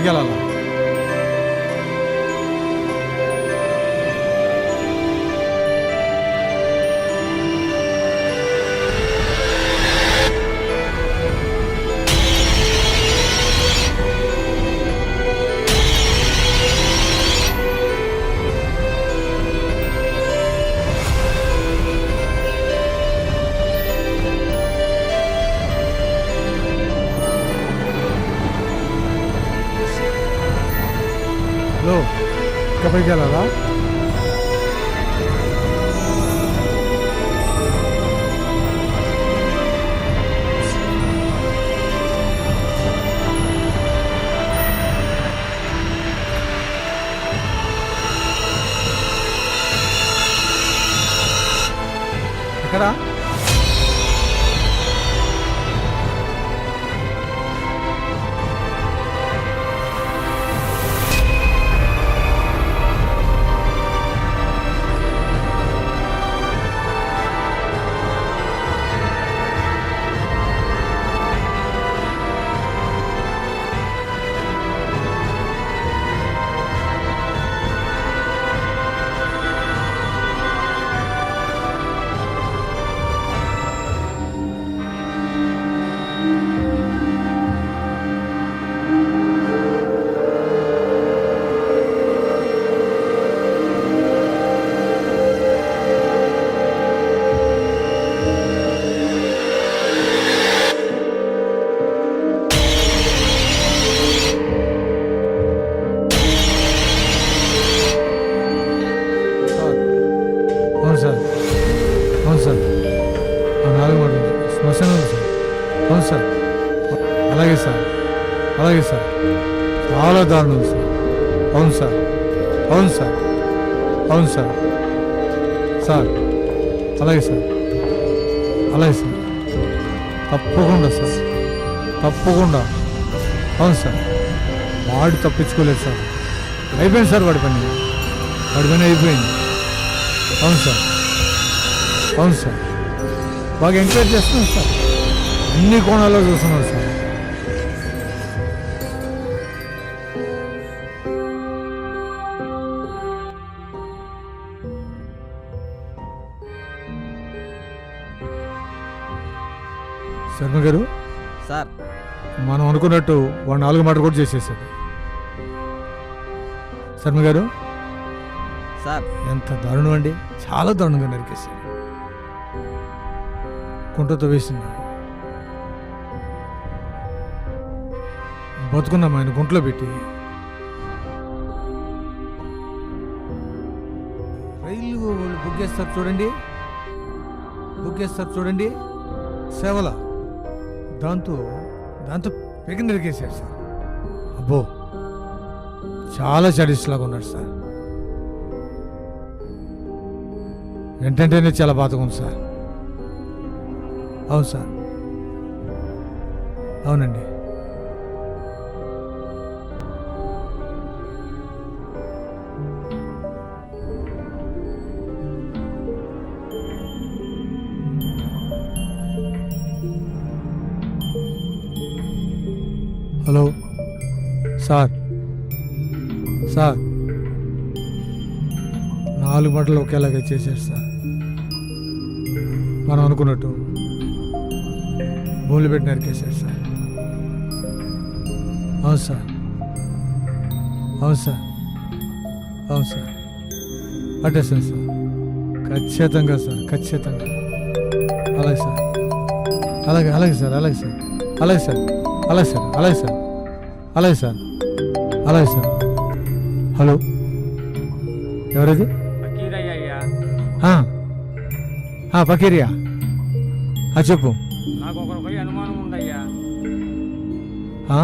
ఎక్కడికి వెళ్ళాలా? హలో, ఎక్కడికి వెళ్ళాలా? ఎక్కడా? అవును సార్, అవును సార్, 4 మాటలు శ్మశానం సార్. అవును సార్, అలాగే సార్, అలాగే సార్, చాలా దారుణం సార్. అవును సార్, అవును సార్, అవును సార్, సార్, అలాగే సార్, అలాగే సార్, తప్పకుండా సార్, తప్పకుండా. అవును సార్, వాడు తప్పించుకోలేదు సార్. అయిపోయింది సార్ వాడి పని అయిపోయింది. అవును సార్, అవును సార్, బాగా ఎంకరేజ్ చేస్తున్నాం సార్, అన్ని కోణాల్లో చూస్తున్నాం సార్. శర్మ గారు, సార్ మనం అనుకున్నట్టు వాడు 4 మాటలు కూడా చేసేసాడు. శర్మ గారు, సార్ ఎంత దారుణం అండి, చాలా దారుణంగా నరికేశాడు. కుంటతో వేసింది. బతుకున్నాం ఆయన గుంట్లో పెట్టి. రైలు వాళ్ళు బుక్ చేస్తారు చూడండి, బుక్ చేస్తారు చూడండి, సేవల దాంతో పెగ నరికేశాడు సార్. అబ్బో, చాలా సాడిస్ట్ లాగా ఉన్నాడు సార్. ఏంటంటేనే చాలా బాధగా ఉంది సార్. అవును సార్, అవునండి. హలో సార్, సార్ 4 మాటలు ఒకేలాగా చేశారు సార్. మనం అనుకున్నట్టు భూములు పెట్టి నరికేశారు సార్. అవును సార్, అవును సార్, అవును సార్, పట్టేస్తాను సార్, ఖచ్చితంగా సార్, ఖచ్చితంగా. అలాగే సార్, అలాగే అలాగే సార్, అలాగే సార్, అలాగే సార్, అలాగే సార్, అలాగే సార్, అలాగే సార్, అలాగే సార్. హలో, ఎవరది? ఫకీరయ్యా, పకీరియా, చెప్పు. నాకు ఒకరిపై అనుమానం ఉందయ్యా. ఆ?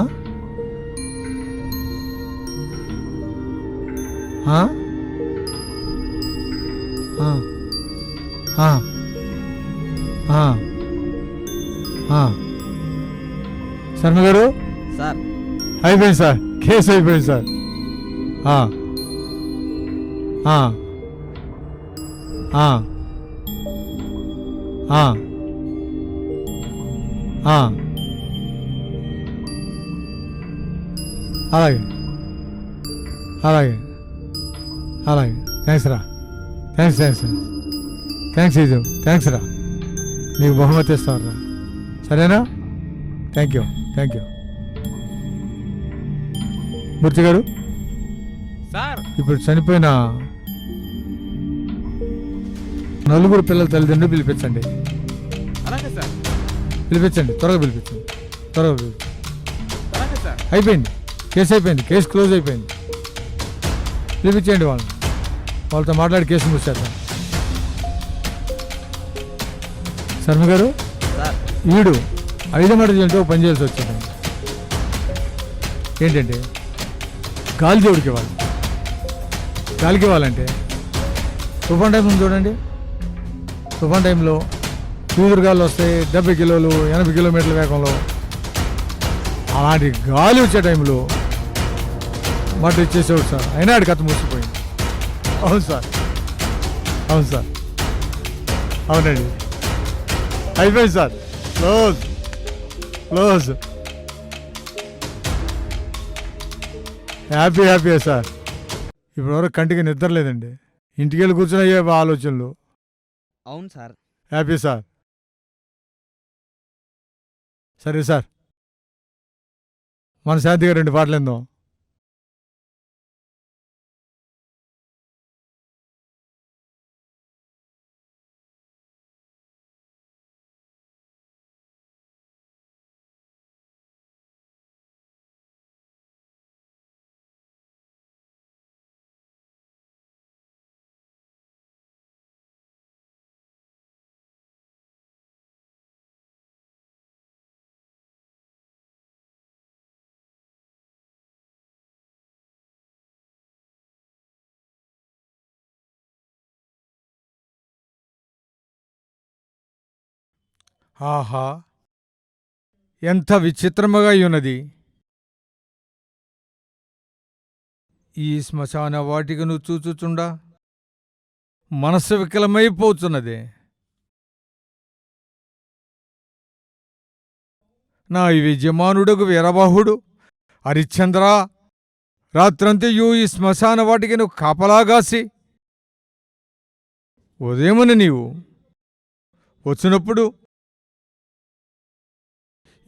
ఆ? ఆ? ఆ? ఆ? ఆ? శర్మ గారు, సార్ అయిపోయింది సార్, కేసు అయిపోయింది సార్. ఆ. ఆ. ఆ. ఆ. ఆ. అలాగే అలాగే అలాగే థ్యాంక్స్ రా. Thanks is. థ్యాంక్స్ రా. నీకు బహుమతి ఇస్తాను రా. సరేనా? Thank you. మూర్తి గారు, సార్ ఇప్పుడు చనిపోయిన నలుగురు పిల్లల తల్లిదండ్రులు పిలిపించండి. అలాగే సార్. త్వరగా పిలిపించండి. అలాగే సార్. అయిపోయింది, కేసు క్లోజ్ అయిపోయింది. పిలిపించండి వాళ్ళతో మాట్లాడి కేసు మూసేద్దాం. శర్మ గారు, సార్ ఈడు 5 మాట చేయంటే ఒక పని చేయాల్సి వచ్చింది. ఏంటంటే గాలి జోడికి ఇవ్వాలి. గాలికి ఇవ్వాలంటే తుఫాన్ టైం ఉంది చూడండి. తుఫాన్ టైంలో ఎదురుగాలు వస్తాయి 70 కిలోలు 80 కిలోమీటర్ల వేగంలో. అలాంటి గాలి వచ్చే టైంలో మాట ఇచ్చేసేవాడు సార్. అయినా ఆడి కథ మూసిపోయింది. అవును సార్. అవునండి, అయిపోయింది సార్. క్లోజ్. Happy sir. ఇప్పటివరకు కంటికి నిద్ర లేదండి. ఇంటికి వెళ్ళి కూర్చొని అయ్యే ఆలోచనలు. అవును సార్. Happy sir. సరే సార్, మన శాంతిగా 2 పాటలు ఎందాం. ఆహా, ఎంత విచిత్రముగా ఉన్నది ఈ శ్మశాన వాటికను చూచుచుండా మనస్సు వికలమైపోతున్నదే. నా యజమానుడగు వీరబాహుడు హరిశ్చంద్ర రాత్రంతయు ఈ శ్మశాన వాటికను కాపలాగాసి ఉదయమున నీవు వచ్చినప్పుడు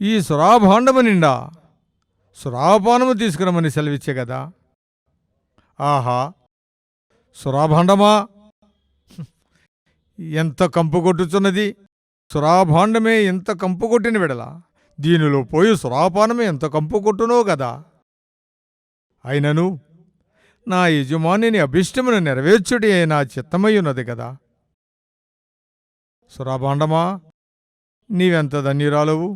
ఈ సురాభాండము నిండా సురాపానము తీసుకురమని సెలవిచ్చే కదా. ఆహా, సురాభాండమా ఎంత కంపు కొట్టుచున్నది. సురాభాండమే ఎంత కంపు కొట్టిన విడల దీనిలో పోయి సురాపానమే ఎంత కంపు కొట్టునో కదా. అయినను నా యజమానిని అభిష్టమును నెరవేర్చుటే నా చిత్తమయ్యున్నది కదా. సురాభాండమా, నీవెంత ధన్యురాలవు.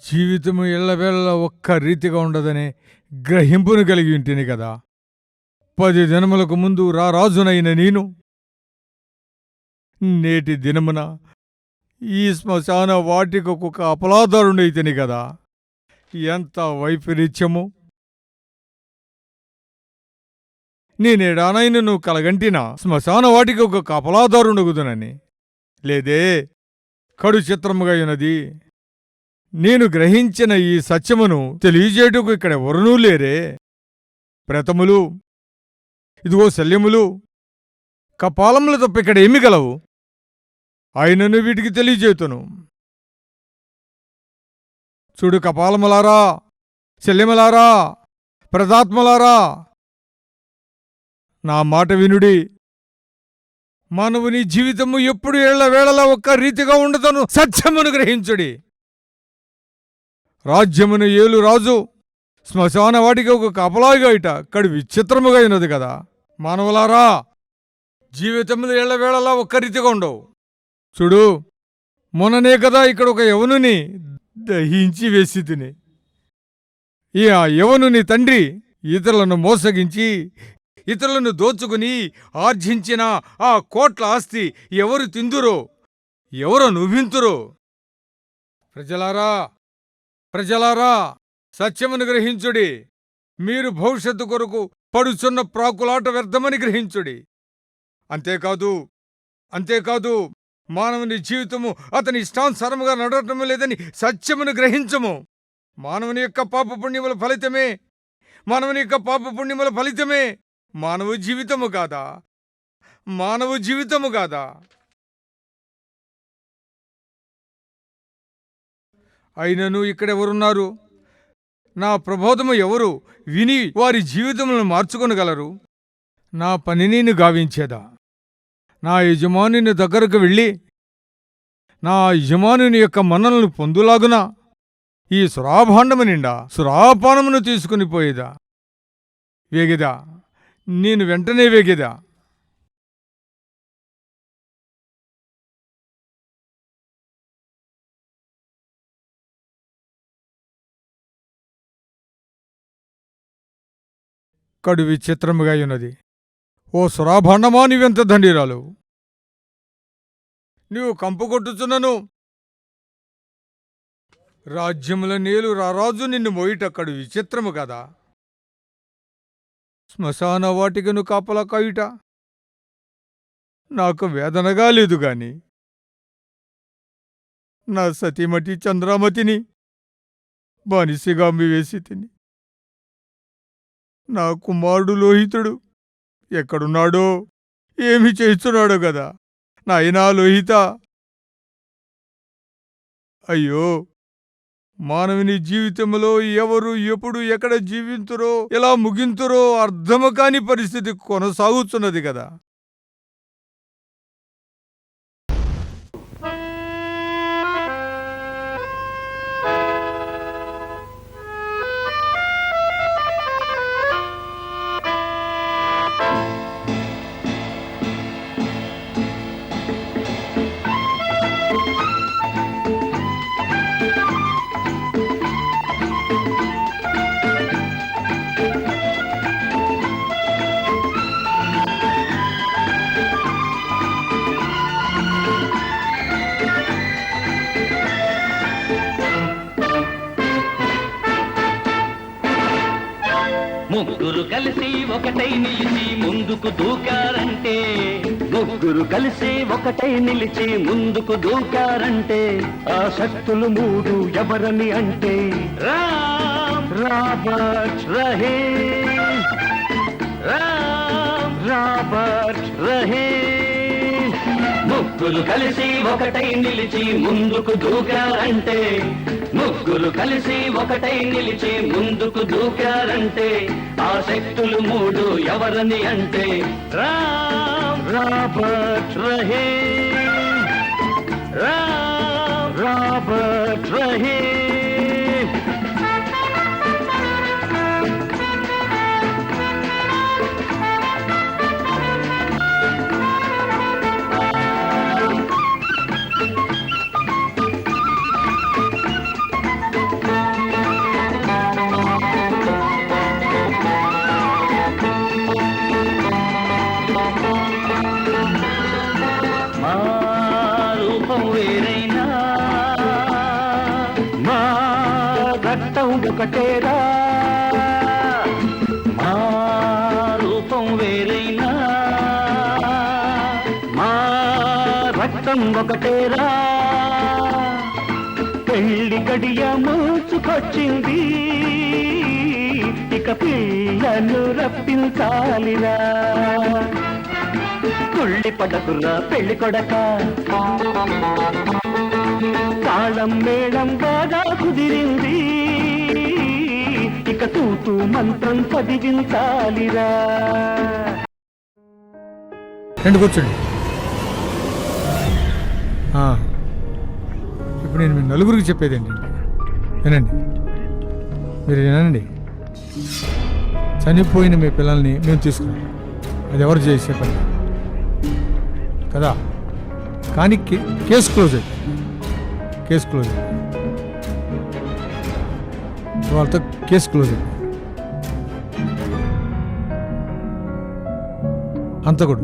జీవితము ఎల్లవేళ ఒక్క రీతిగా ఉండదనే గ్రహింపును కలిగి ఉంటుంది కదా. 10 దినములకు ముందు రాజునైన నేను నేటి దినమున ఈ శ్మశాన వాటికకు ఒక అపలాదారుడైతేని కదా. ఎంత వైపరీత్యము. నేనేడానైనను కలగంటినా శ్మశాన వాటికి ఒక కపలాదారునగుదునని లేదే. కడు చిత్రముగా ఉన్నది. నేను గ్రహించిన ఈ సత్యమును తెలియజేయటకు ఇక్కడ ఎవరునూ లేరే. ప్రేతములు, ఇదిగో శల్యములు, కపాలములు తప్ప ఇక్కడ ఏమి గలవు. ఆయనను వీటికి తెలియజేతును. చూడు కపాలములారా, శల్యములారా, ప్రతాత్మలారా, నా మాట వినుడి. మానవుని జీవితము ఎప్పుడు ఏళ్లవేళలా ఒక్క రీతిగా ఉండదను సత్యమును గ్రహించుడి. రాజ్యమును ఏలు రాజు శ్మశాన వాటికి ఒక కపలాగా ఇట కడు విచిత్రముగా అయినది కదా. మానవులారా, జీవితములు ఏళ్లవేళలా ఒక్క రీతిగా ఉండవు. చూడు, మొన్ననే కదా ఇక్కడ ఒక యవనుని దహించి వేసి తిని. ఈ ఆ యవనుని తండ్రి ఇతరులను మోసగించి ఇతరులను దోచుకుని ఆర్జించిన ఆ కోట్ల ఆస్తి ఎవరు తిందురో, ఎవరు నువ్వింతురో. ప్రజలారా, సత్యమును గ్రహించుడి. మీరు భవిష్యత్తు కొరకు పడుచున్న ప్రాకులాట వ్యర్థమని గ్రహించుడి. అంతేకాదు మానవుని జీవితము అతని ఇష్టానుసారముగా నడవటం లేదని సత్యమును గ్రహించము. మానవుని యొక్క పాపపుణ్యముల ఫలితమే మానవ జీవితము కాదా? అయినను ఇక్కడెవరున్నారు? నా ప్రబోధము ఎవరు విని వారి జీవితములను మార్చుకొనగలరు? నా పని నేను గావించేదా? నా యజమానుని దగ్గరకు వెళ్ళి నా యజమానుని యొక్క మన్ననలు పొందులాగున ఈ సురాభాండము నిండా సురాపానమును తీసుకుని పోయేదా? వేగేదా? నేను వెంటనే వేగేదా? కడు విచిత్రముగా ఉన్నది. ఓ సురాభాండమా, నీవెంత దండిరాలు! నీవు కంపు కొట్టుచున్నను రాజ్యముల నేలు రారాజు నిన్ను మోయిటక్కడు విచిత్రము కదా. శ్మశాన వాటికను కాపలా కాయుట నాకు వేదనగా లేదు గాని నా సతీమతి చంద్రామతిని బానిసగా అమ్మివేసి తిని నా కుమారుడు లోహితుడు ఎక్కడున్నాడో ఏమి చేస్తున్నాడో గదా నాయనా లోహిత. అయ్యో, మానవుని జీవితంలో ఎవరు ఎప్పుడు ఎక్కడ జీవింతురో ఎలా ముగింతురో అర్థము కాని పరిస్థితి కొనసాగుతున్నది కదా. ముగ్గురు కలిసి ఒకటై నిలిచి ముందుకు దూకారంటే ముగ్గురు కలిసి ఒకటై నిలిచి ముందుకు దూకారంటే ఆ శక్తులు మూడు ఎవరని అంటే రామ్ రాబర్ట్ రహే, రామ్ రాబర్ట్ రహే. ముగ్గురు కలిసి ఒకటై నిలిచి ముందుకు దూకారంటే ముగ్గురు కలిసి ఒకటై నిలిచి ముందుకు దూకారంటే ఆ శక్తులు మూడు ఎవరని అంటే రామ్ రాబర్ట్ రహే, రామ్ రాబర్ట్ రహే. ఒకటేరా మా రూపం వేరైనా మా రక్తం ఒకటేరా. పెళ్లి గడియ మూచుకొచ్చింది ఇక పిల్లను రప్పించాలిరా. కుళ్ళి పడకురా పెళ్లి కొడక, తాళం మేళం బాగా కుదిరింది ఇక తూతూ మంత్రం చదివించాలిరా. రండి కూర్చోండి. ఇప్పుడు నేను మీ నలుగురికి చెప్పేది ఏంటంటే వినండి, మీరు వినండి. చనిపోయిన మీ పిల్లల్ని మేము తీసుకున్నాం, అది ఎవరు చేసే పని కదా. కానీ కేసు క్లోజ్ అయిపోయింది, కేసు క్లోజ్ అయిపోయింది, వాళ్ళతో కేసు క్లోజ్ అయిపోయింది. హంతకుడు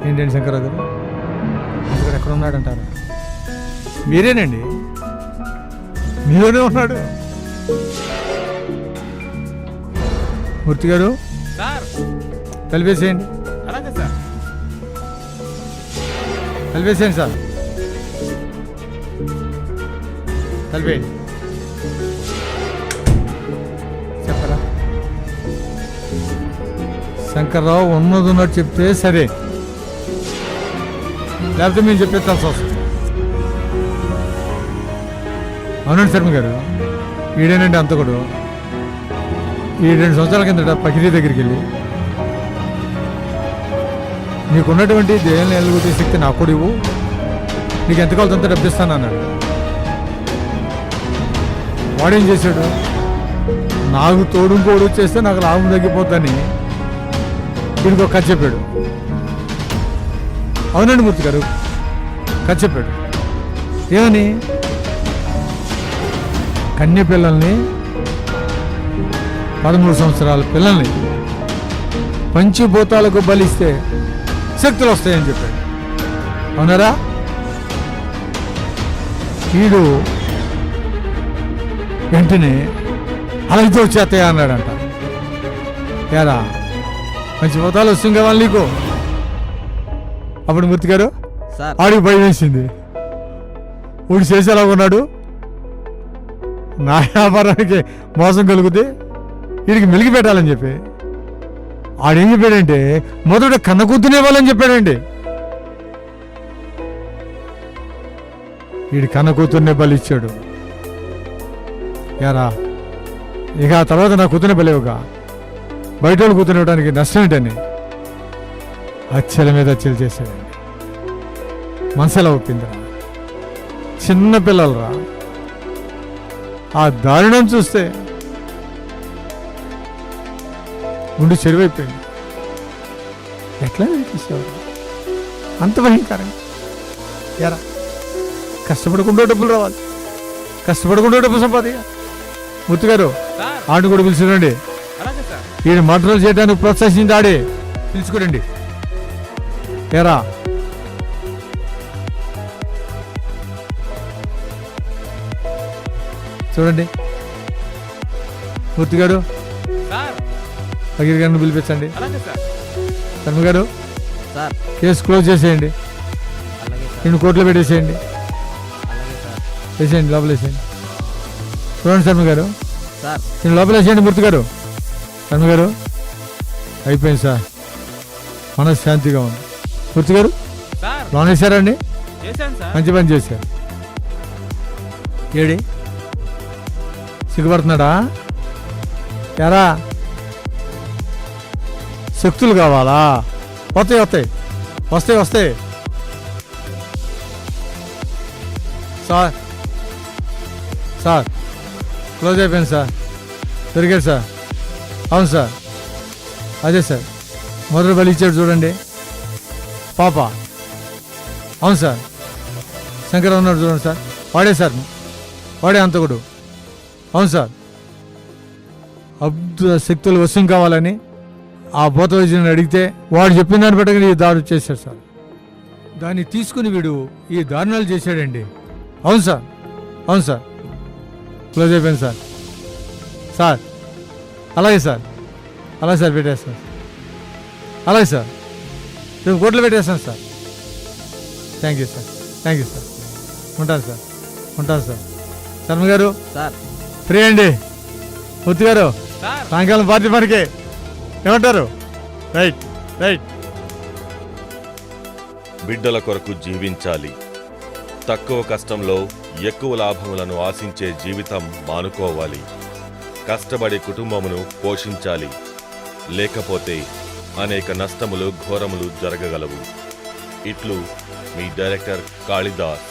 ఏంటండి శంకర్రావు గారు, హంతకుడు ఎక్కడ ఉన్నాడంటారా? మీరేనండి, మీలోనే ఉన్నాడు. మూర్తి గారు సార్ కలిపేసేయండి. అలాగే సార్. కలిపేసేయండి సార్, కలిపేయండి. చెప్పరా శంకర్రావు ఉన్నది ఉన్నట్టు చెప్తే సరే, లేకపోతే మేము చెప్పేస్తాల్సి వస్తుంది. అవునండి శర్మ గారు, ఈడేనండి అంతకుడు. ఈ 2 సంవత్సరాల కిందట పకిరీ దగ్గరికి వెళ్ళి నీకున్నటువంటి దేహాన్ని ఎల్లుగుతే శక్తి నాకు కూడా ఇవ్వు, నీకు ఎంత కావాలంత అంత డబ్బిస్తాను అన్నాడు. వాడేం చేశాడు, నాకు తోడు చేస్తే నాకు లాభం తగ్గిపోద్దని వీడికి ఒక కథ చెప్పాడు. అవునండి మూర్తి గారు, కథ చెప్పాడు. ఏమని, కన్య పిల్లల్ని 13 సంవత్సరాల పిల్లల్ని పంచిభూతాలకు బలిస్తే శక్తులు వస్తాయని చెప్పాడు. అవునరా? వీడు వెంటనే అలాగే వచ్చేస్తాయా అన్నాడంట. ఏరా పంచిభూతాలు వస్తుంది కావాలి నీకు? అప్పుడు మూర్తి గారు సార్ ఆడికి భయం వేసింది. ఊడి చేసేలా ఉన్నాడు, నా వ్యాపారానికి మోసం కలుగుతే వీడికి మెలిగి పెట్టాలని చెప్పి ఆడేం చెప్పాడంటే మొదట కన్న కూతునే వాళ్ళని చెప్పాడండి. వీడి కన్న కూతుర్నే బలిచ్చాడు. యారా ఇక ఆ తర్వాత నా కూతుర్నే బలివుగా, బయట వాళ్ళు కూతురు ఇవ్వడానికి నష్టం ఏంటని అచ్చల మీద అచ్చలు చేశాడండి. మనసులా ఒప్పిందిరా, చిన్న పిల్లలరా. ఆ దారుణం చూస్తే గుండె చెరువైపోయింది. ఎట్లా తీసేవారు అంత భయంకరంగా? ఎరా కష్టపడకుండా డబ్బులు రావాలి, కష్టపడకుండా డబ్బు సంపాదిగా. మూర్తి గారు సార్ ఆడు కూడా పిలుచుకోండి. అలాగే సార్. ఈయన మర్డర్లు చేయడానికి ప్రోత్సహించింది ఆడే, పిలుచుకోండి. ఎరా చూడండి మూర్తి గారు, సార్ పగిరి గారిని పిలిపించండి. అలాగే సార్. శర్మ గారు సార్ కేసు క్లోజ్ చేసేయండి, అలాగే సార్ నేను కోర్టులో పెట్టేసేయండి. అలాగే సార్ వేసేయండి, లోపల వేసేయండి. చూడండి శర్మ గారు, సార్ నేను లోపల వేసేయండి. మూర్తి గారు, శర్మ గారు అయిపోయింది సార్, మనశ్శాంతిగా ఉంది. మూర్తి గారు సార్ లోన్ వేసారండి, చేశాను సార్. మంచి పని చేశారు. ఏడి సిగ్గుపడుతున్నాడా? ఎరా శక్తులు కావాలా? వస్తాయి వస్తాయి వస్తాయి వస్తాయి సార్. సార్ క్లోజ్ అయిపోయింది సార్, దొరికాడు సార్. అవును సార్, అదే సార్ మొదటి బలి ఇచ్చాడు చూడండి పాప. అవును సార్, శంకర్ ఉన్నాడు చూడండి సార్, వాడే సార్, వాడే అంతకుడు. అవును సార్, అద్భుత శక్తులు వశం కావాలని ఆ భూత వైద్యుని అడిగితే వాడు చెప్పిన దాన్ని బట్టి ఈ దాడి చేశాడు సార్. దాన్ని తీసుకుని వీడు ఈ దారుణాలు చేశాడండి. అవును సార్, అవును సార్, క్లోజ్ అయిపోయింది సార్. సార్ అలాగే సార్, అలాగే సార్ పెట్టేస్తాను. అలాగే సార్, రేపు కోర్టులో పెట్టేస్తాను sir. Thank you sir, thank you sir. ఉంటాను సార్, ఉంటాను సార్. శర్మ గారు సార్ ఫ్రీ అండి. మూర్తి గారు సార్ సాయంకాలం పార్టీ మనకి ఏమంటారు? Right right. బిడ్డల కొరకు జీవించాలి. తక్కువ కష్టంలో ఎక్కువ లాభములను ఆశించే జీవితం మానుకోవాలి. కష్టపడి కుటుంబమును పోషించాలి. లేకపోతే అనేక నష్టములు ఘోరములు జరగగలవు. ఇట్లు మీ డైరెక్టర్ కాళిదాస్.